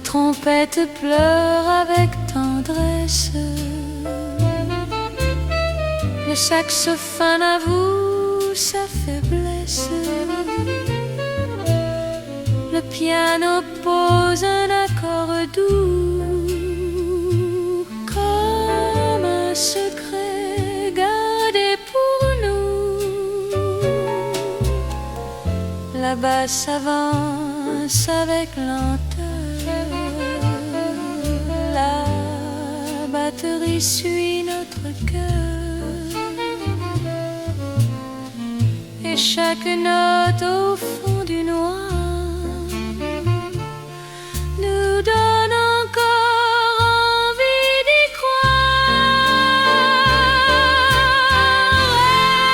La trompette pleure avec tendresse, le saxophone avoue sa faiblesse, le piano pose un accord doux, comme un secret gardé pour nous. La basse avance avec lenteur, la batterie suit notre cœur, et chaque note au fond du noir nous donne encore envie d'y croire.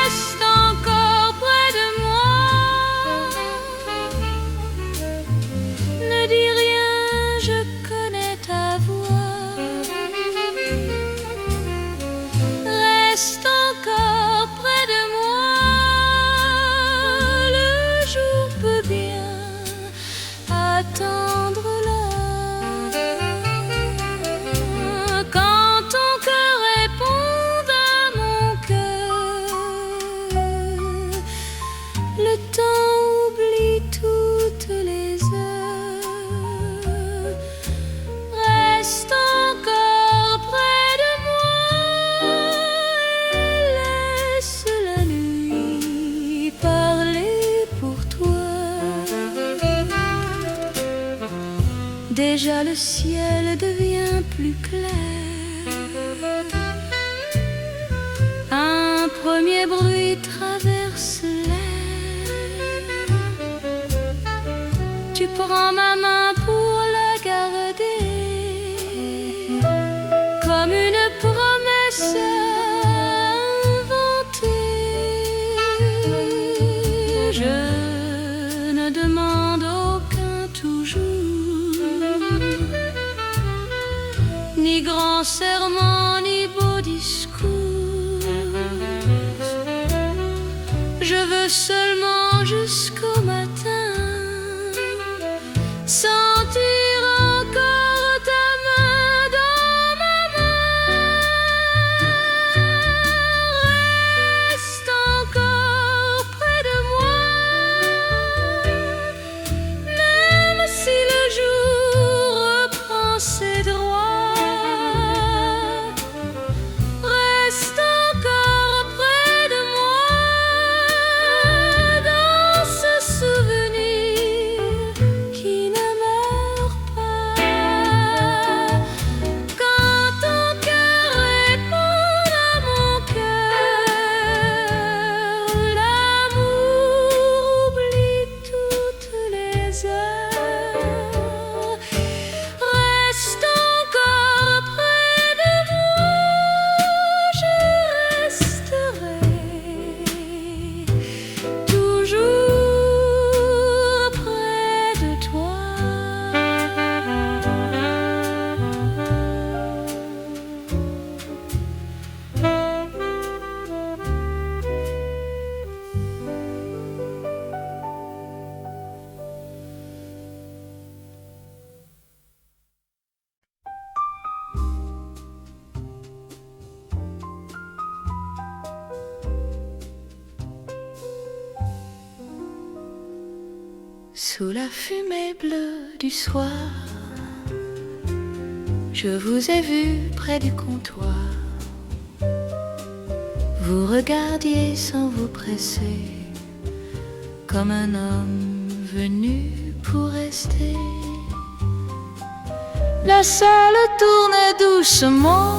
Reste encore près de moi, ne dis rien, je connais ta voix. Reste encore près de moi, le jour peut bien attendre là. Quand ton cœur répond à mon cœur, le temps oublie toutes les heures. Reste encore près de moi et laisse la nuit parler pour toi. Déjà le ciel devient plus clair, un premier bruit traverse l'air. Tu prends ma main pour la garder, comme une promesse inventée. Je ne demande aucun toujours, ni grand serment, ni beau discours. Je veux seulement jusqu'au matin sentir encore ta main dans ma main. Reste encore près de moi, même si le jour reprend ses droits. Reste encore près de moi, dans ce souvenir qui ne meurt pas. Quand ton cœur répond à mon cœur, l'amour oublie toutes les heures. Reste encore près de moi, je resterai toujours près de toi. Sous la fumée bleue du soir, je vous ai vu près du comptoir. Vous regardiez sans vous presser, comme un homme venu pour rester. La salle tournait doucement,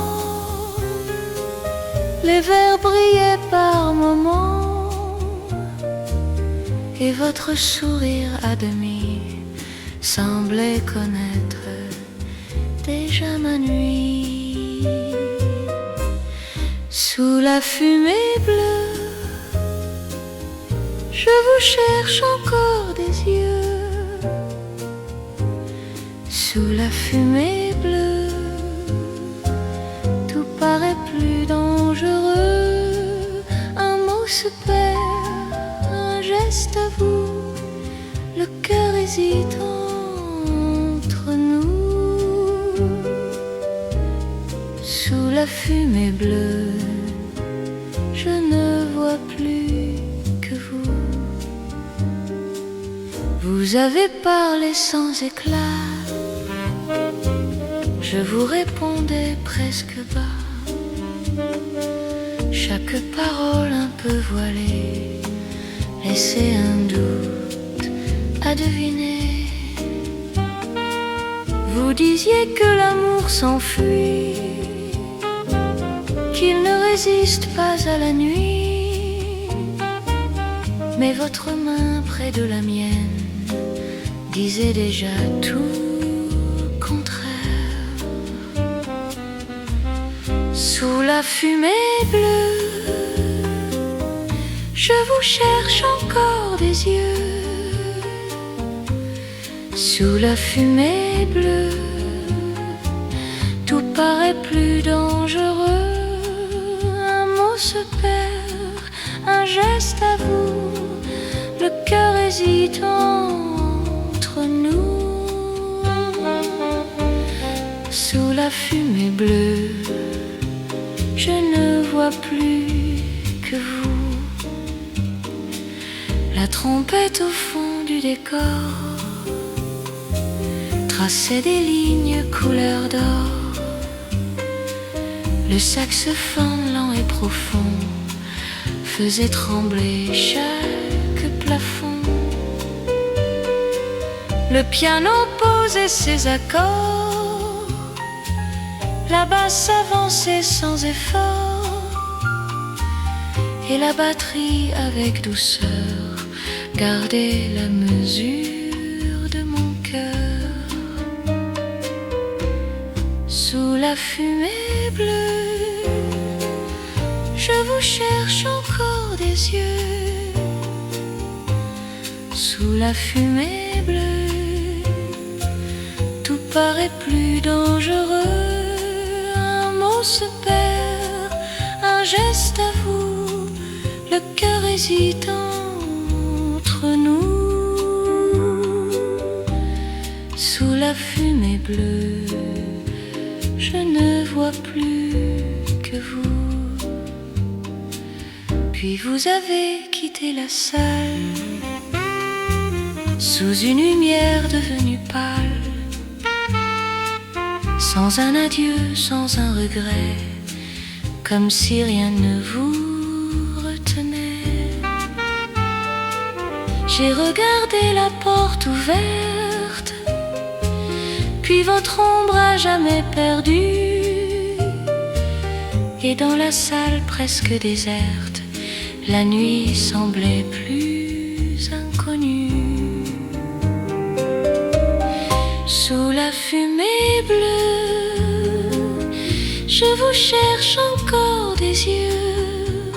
les verres brillaient par moments, et votre sourire à demi semblait connaître déjà ma nuit. Sous la fumée bleue, je vous cherche encore des yeux. Sous la fumée bleue, tout paraît plus dangereux. Un mot se perd, un geste à vous, le cœur hésite entre nous. la fumée bleue, je ne vois plus que vous. Vous avez parlé sans éclat, je vous répondais presque bas. Chaque parole un peu voilée laissait un doute à deviner. Vous disiez que l'amour s'enfuit, qu'il ne résiste pas à la nuit. Mais votre main près de la mienne disait déjà tout le contraire. Sous la fumée bleue, je vous cherche encore des yeux. Sous la fumée bleue, tout paraît plus dangereux. Un mot se perd, un geste à vous, le cœur hésite entre nous. Sous la fumée bleue, je ne vois plus que vous. La trompette au fond du décor traçait des lignes couleur d'or. Le saxophone lent et profond faisait trembler chaque plafond. Le piano posait ses accords, la basse avançait sans effort, et la batterie avec douceur gardait la mesure de mon cœur. Sous la fumée bleue, je vous cherche encore des yeux. Sous la fumée bleue, tout paraît plus dangereux. Un mot se perd, un geste à vous, le cœur hésite entre nous. Sous la fumée bleue, je ne vois plus que vous. Puis vous avez quitté la salle, sous une lumière devenue pâle, sans un adieu, sans un regret, comme si rien ne vous retenait. J'ai regardé la porte ouverte, puis votre ombre à jamais perdue. Et dans la salle presque déserte, la nuit semblait plus inconnue. Sous la fumée bleue, je vous cherche encore des yeux.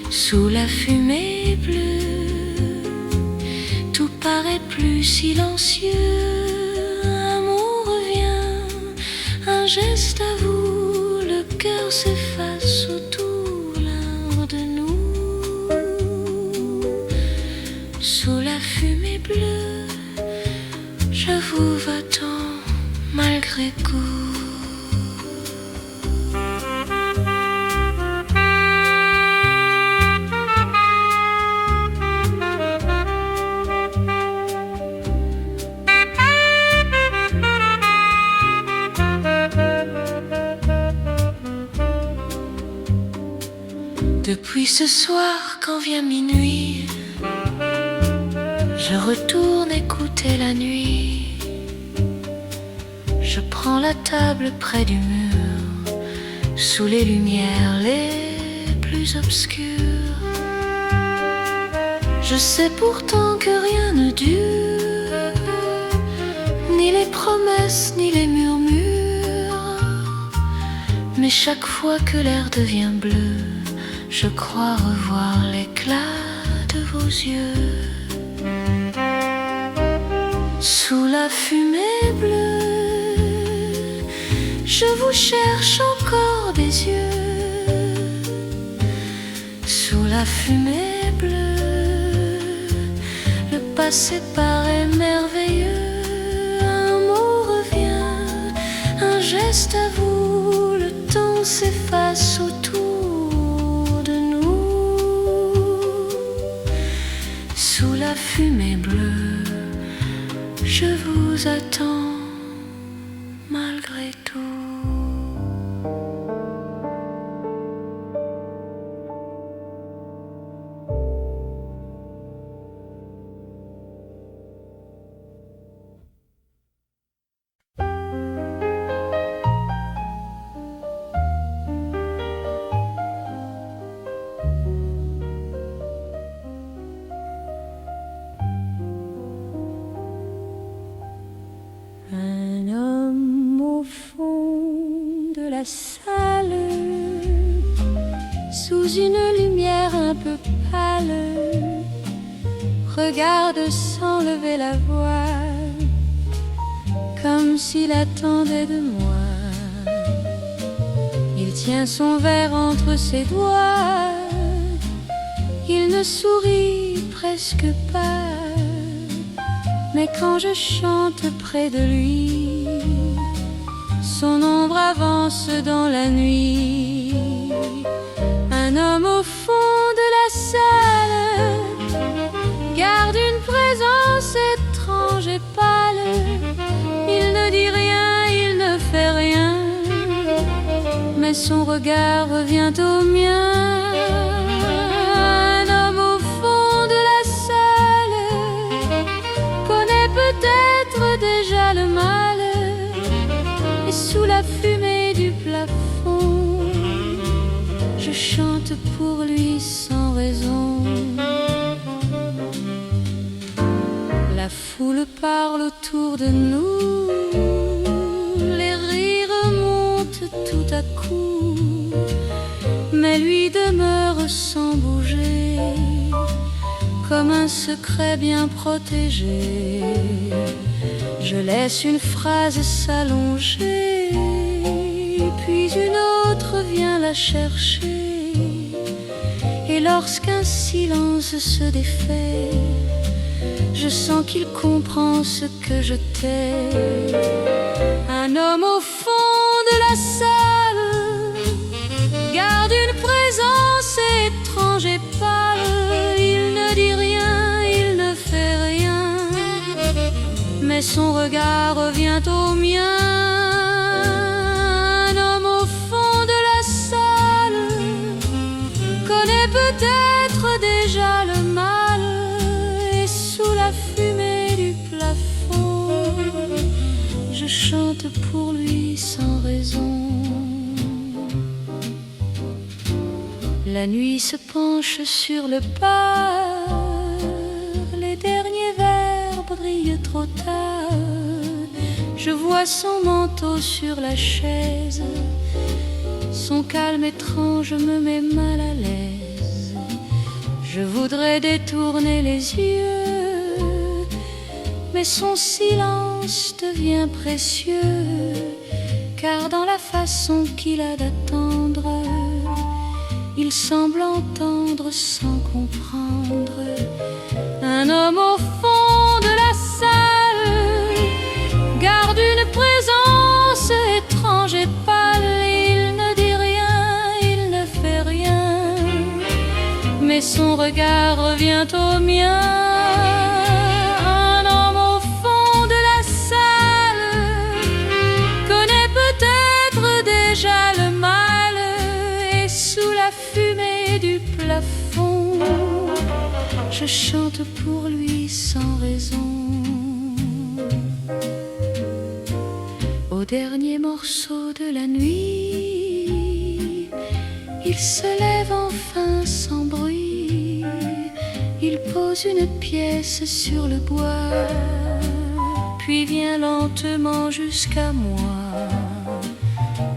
Sous la fumée bleue, tout paraît plus silencieux. Un mot revient, un geste à vous, le cœur s'efface autour l'un de nous. Sous la fumée bleue, je vous attends malgré coup. Depuis ce soir, quand vient minuit, je retourne écouter la nuit. Je prends la table près du mur, sous les lumières les plus obscures. Je sais pourtant que rien ne dure, ni les promesses, ni les murmures. Mais chaque fois que l'air devient bleu, je crois revoir l'éclat de vos yeux. Sous la fumée bleue, je vous cherche encore des yeux. Sous la fumée bleue, le passé paraît merveilleux. Un mot revient, un geste à vous, temps s'efface autour de nous. Sous la fumée bleue, je vous attends malgré tout. Un homme au fond de la salle, sous une lumière un peu pâle, regarde sans lever la voix, comme s'il attendait de moi. Il tient son verre entre ses doigts, il ne sourit presque pas. Mais quand je chante près de lui, son ombre avance dans la nuit. Un homme au fond de la salle garde une présence étrange et pâle. Il ne dit rien, il ne fait rien, mais son regard revient au mien. Un homme au fond de la salle connaît peut-être déjà le mal, et sous la fumée du plafond, je chante pour lui sans raison. La foule parle autour de nous, les rires montent tout à coup, mais lui demeure sans bouger, comme un secret bien protégé. Je laisse une phrase s'allonger, puis une autre vient la chercher. Et lorsqu'un silence se défait, je sens qu'il comprend ce que je tais. Un homme au fond de la salle garde une présence étrange et pâle. Il ne dit rien, il ne fait rien, mais son regard revient au mien. Un homme au fond de la salle connaît peut-être déjà le mal, et sous la fumée du plafond, je chante pour lui sans raison. La nuit se penche sur le bar, les derniers verres brillent trop tard. Je vois son manteau sur la chaise, son calme étrange me met mal à l'aise. Je voudrais détourner les yeux, mais son silence devient précieux, car dans la façon qu'il a d'attendre, il semble entendre sans comprendre. Un homme au fond de la salle garde une présence étrange et pâle. Il ne dit rien, il ne fait rien, mais son regard revient au mien. Un homme au fond de la salle connaît peut-être déjà le mal, et sous la fumée du plafond, je chante pour lui sans raison. Au dernier morceau de la nuit, il se lève enfin sans bruit. Il pose une pièce sur le bois, puis vient lentement jusqu'à moi.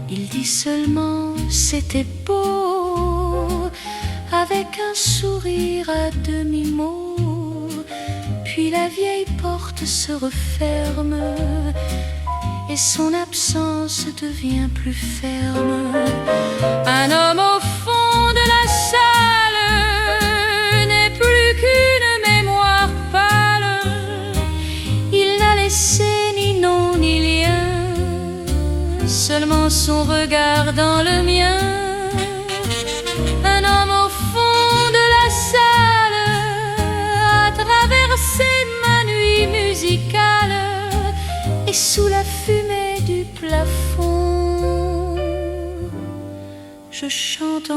Il dit seulement c'était beau, avec un sourire à demi-mot. Puis la vieille porte se referme, et son absence devient plus ferme. Un homme au fond de la salle n'est plus qu'une mémoire pâle. Il n'a laissé ni nom ni lien, seulement son regard dans le mien.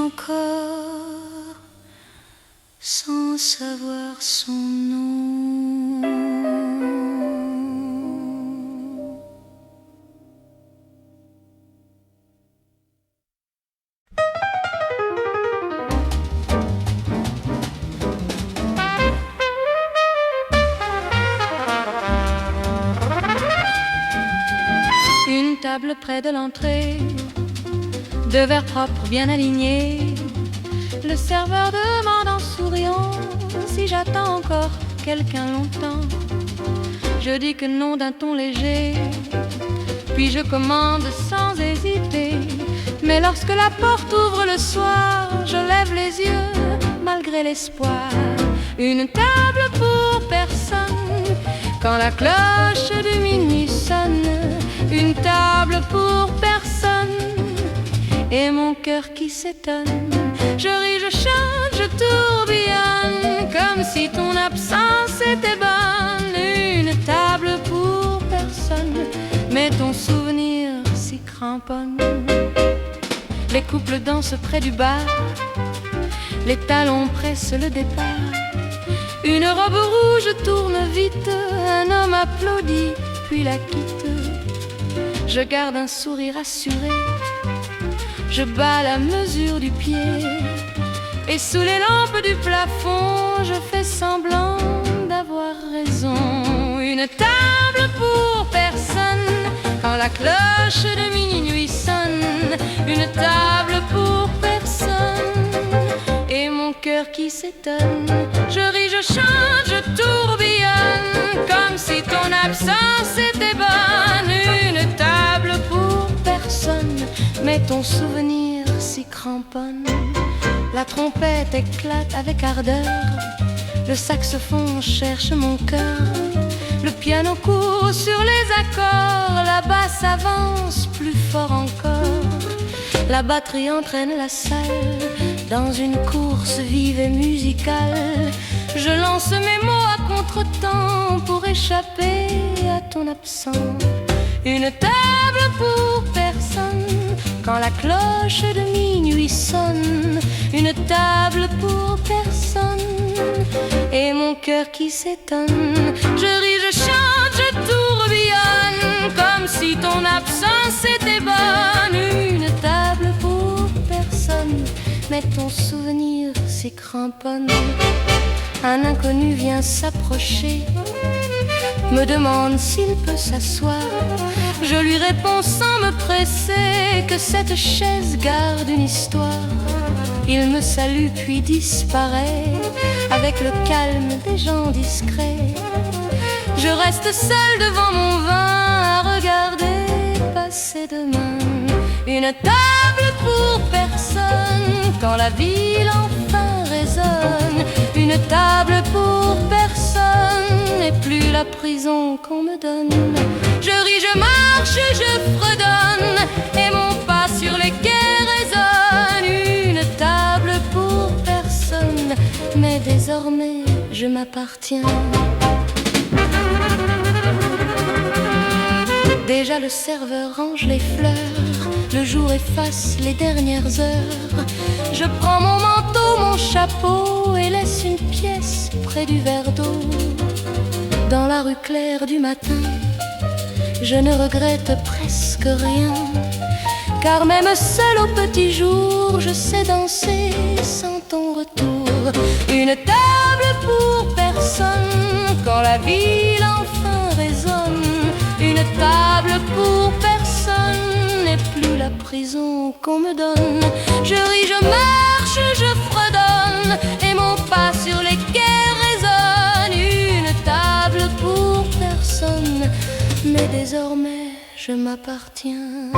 encore sans savoir son nom. Une table près de l'entrée, deux verres propres bien alignés. Le serveur demande en souriant si j'attends encore quelqu'un longtemps. Je dis que non d'un ton léger, puis je commande sans hésiter. Mais lorsque la porte ouvre le soir, je lève les yeux malgré l'espoir. Une table pour personne quand la cloche de minuit sonne. Une table pour personne et mon cœur qui s'étonne. Je ris, je chante, je tourbillonne comme si ton absence était bonne. Une table pour personne, mais ton souvenir s'y cramponne. Les couples dansent près du bar, les talons pressent le départ. Une robe rouge tourne vite, un homme applaudit puis la quitte. Je garde un sourire assuré, je bats la mesure du pied. Et sous les lampes du plafond, je fais semblant d'avoir raison. Une table pour personne quand la cloche de minuit sonne. Une table pour personne et mon cœur qui s'étonne. Je ris, je chante, je tourbillonne comme si ton absence était bonne. Une table pour personne, mais ton souvenir s'y cramponne. La trompette éclate avec ardeur, le saxophone cherche mon cœur. Le piano court sur les accords, la basse avance plus fort encore. La batterie entraîne la salle dans une course vive et musicale. Je lance mes mots à contre-temps pour échapper à ton absence. Une table pour personne quand la cloche de minuit sonne. Une table pour personne et mon cœur qui s'étonne. Je ris, je chante, je tourbillonne comme si ton absence était bonne. Une table pour personne, mais ton souvenir s'y cramponne. Un inconnu vient s'approcher, me demande s'il peut s'asseoir. Je lui réponds sans me presser que cette chaise garde une histoire. Il me salue puis disparaît avec le calme des gens discrets. Je reste seule devant mon vin à regarder passer demain. Une table pour personne quand la ville enfin résonne. Une table pour personne et plus la prison qu'on me donne. Je ris, je marche, je fredonne et mon pas sur les quais résonne. Une table pour personne, mais désormais je m'appartiens. Déjà le serveur range les fleurs, le jour efface les dernières heures. Je prends mon manteau, mon chapeau et laisse une pièce près du verre d'eau. Dans la rue claire du matin, je ne regrette presque rien, car même seul au petit jour, je sais danser sans ton retour. Une table pour personne quand la ville enfin résonne. Une table pour personne et plus la prison qu'on me donne. Je ris, je marche, je fredonne et mon pas sur les quais résonne. Une table pour personne, mais désormais je m'appartiens.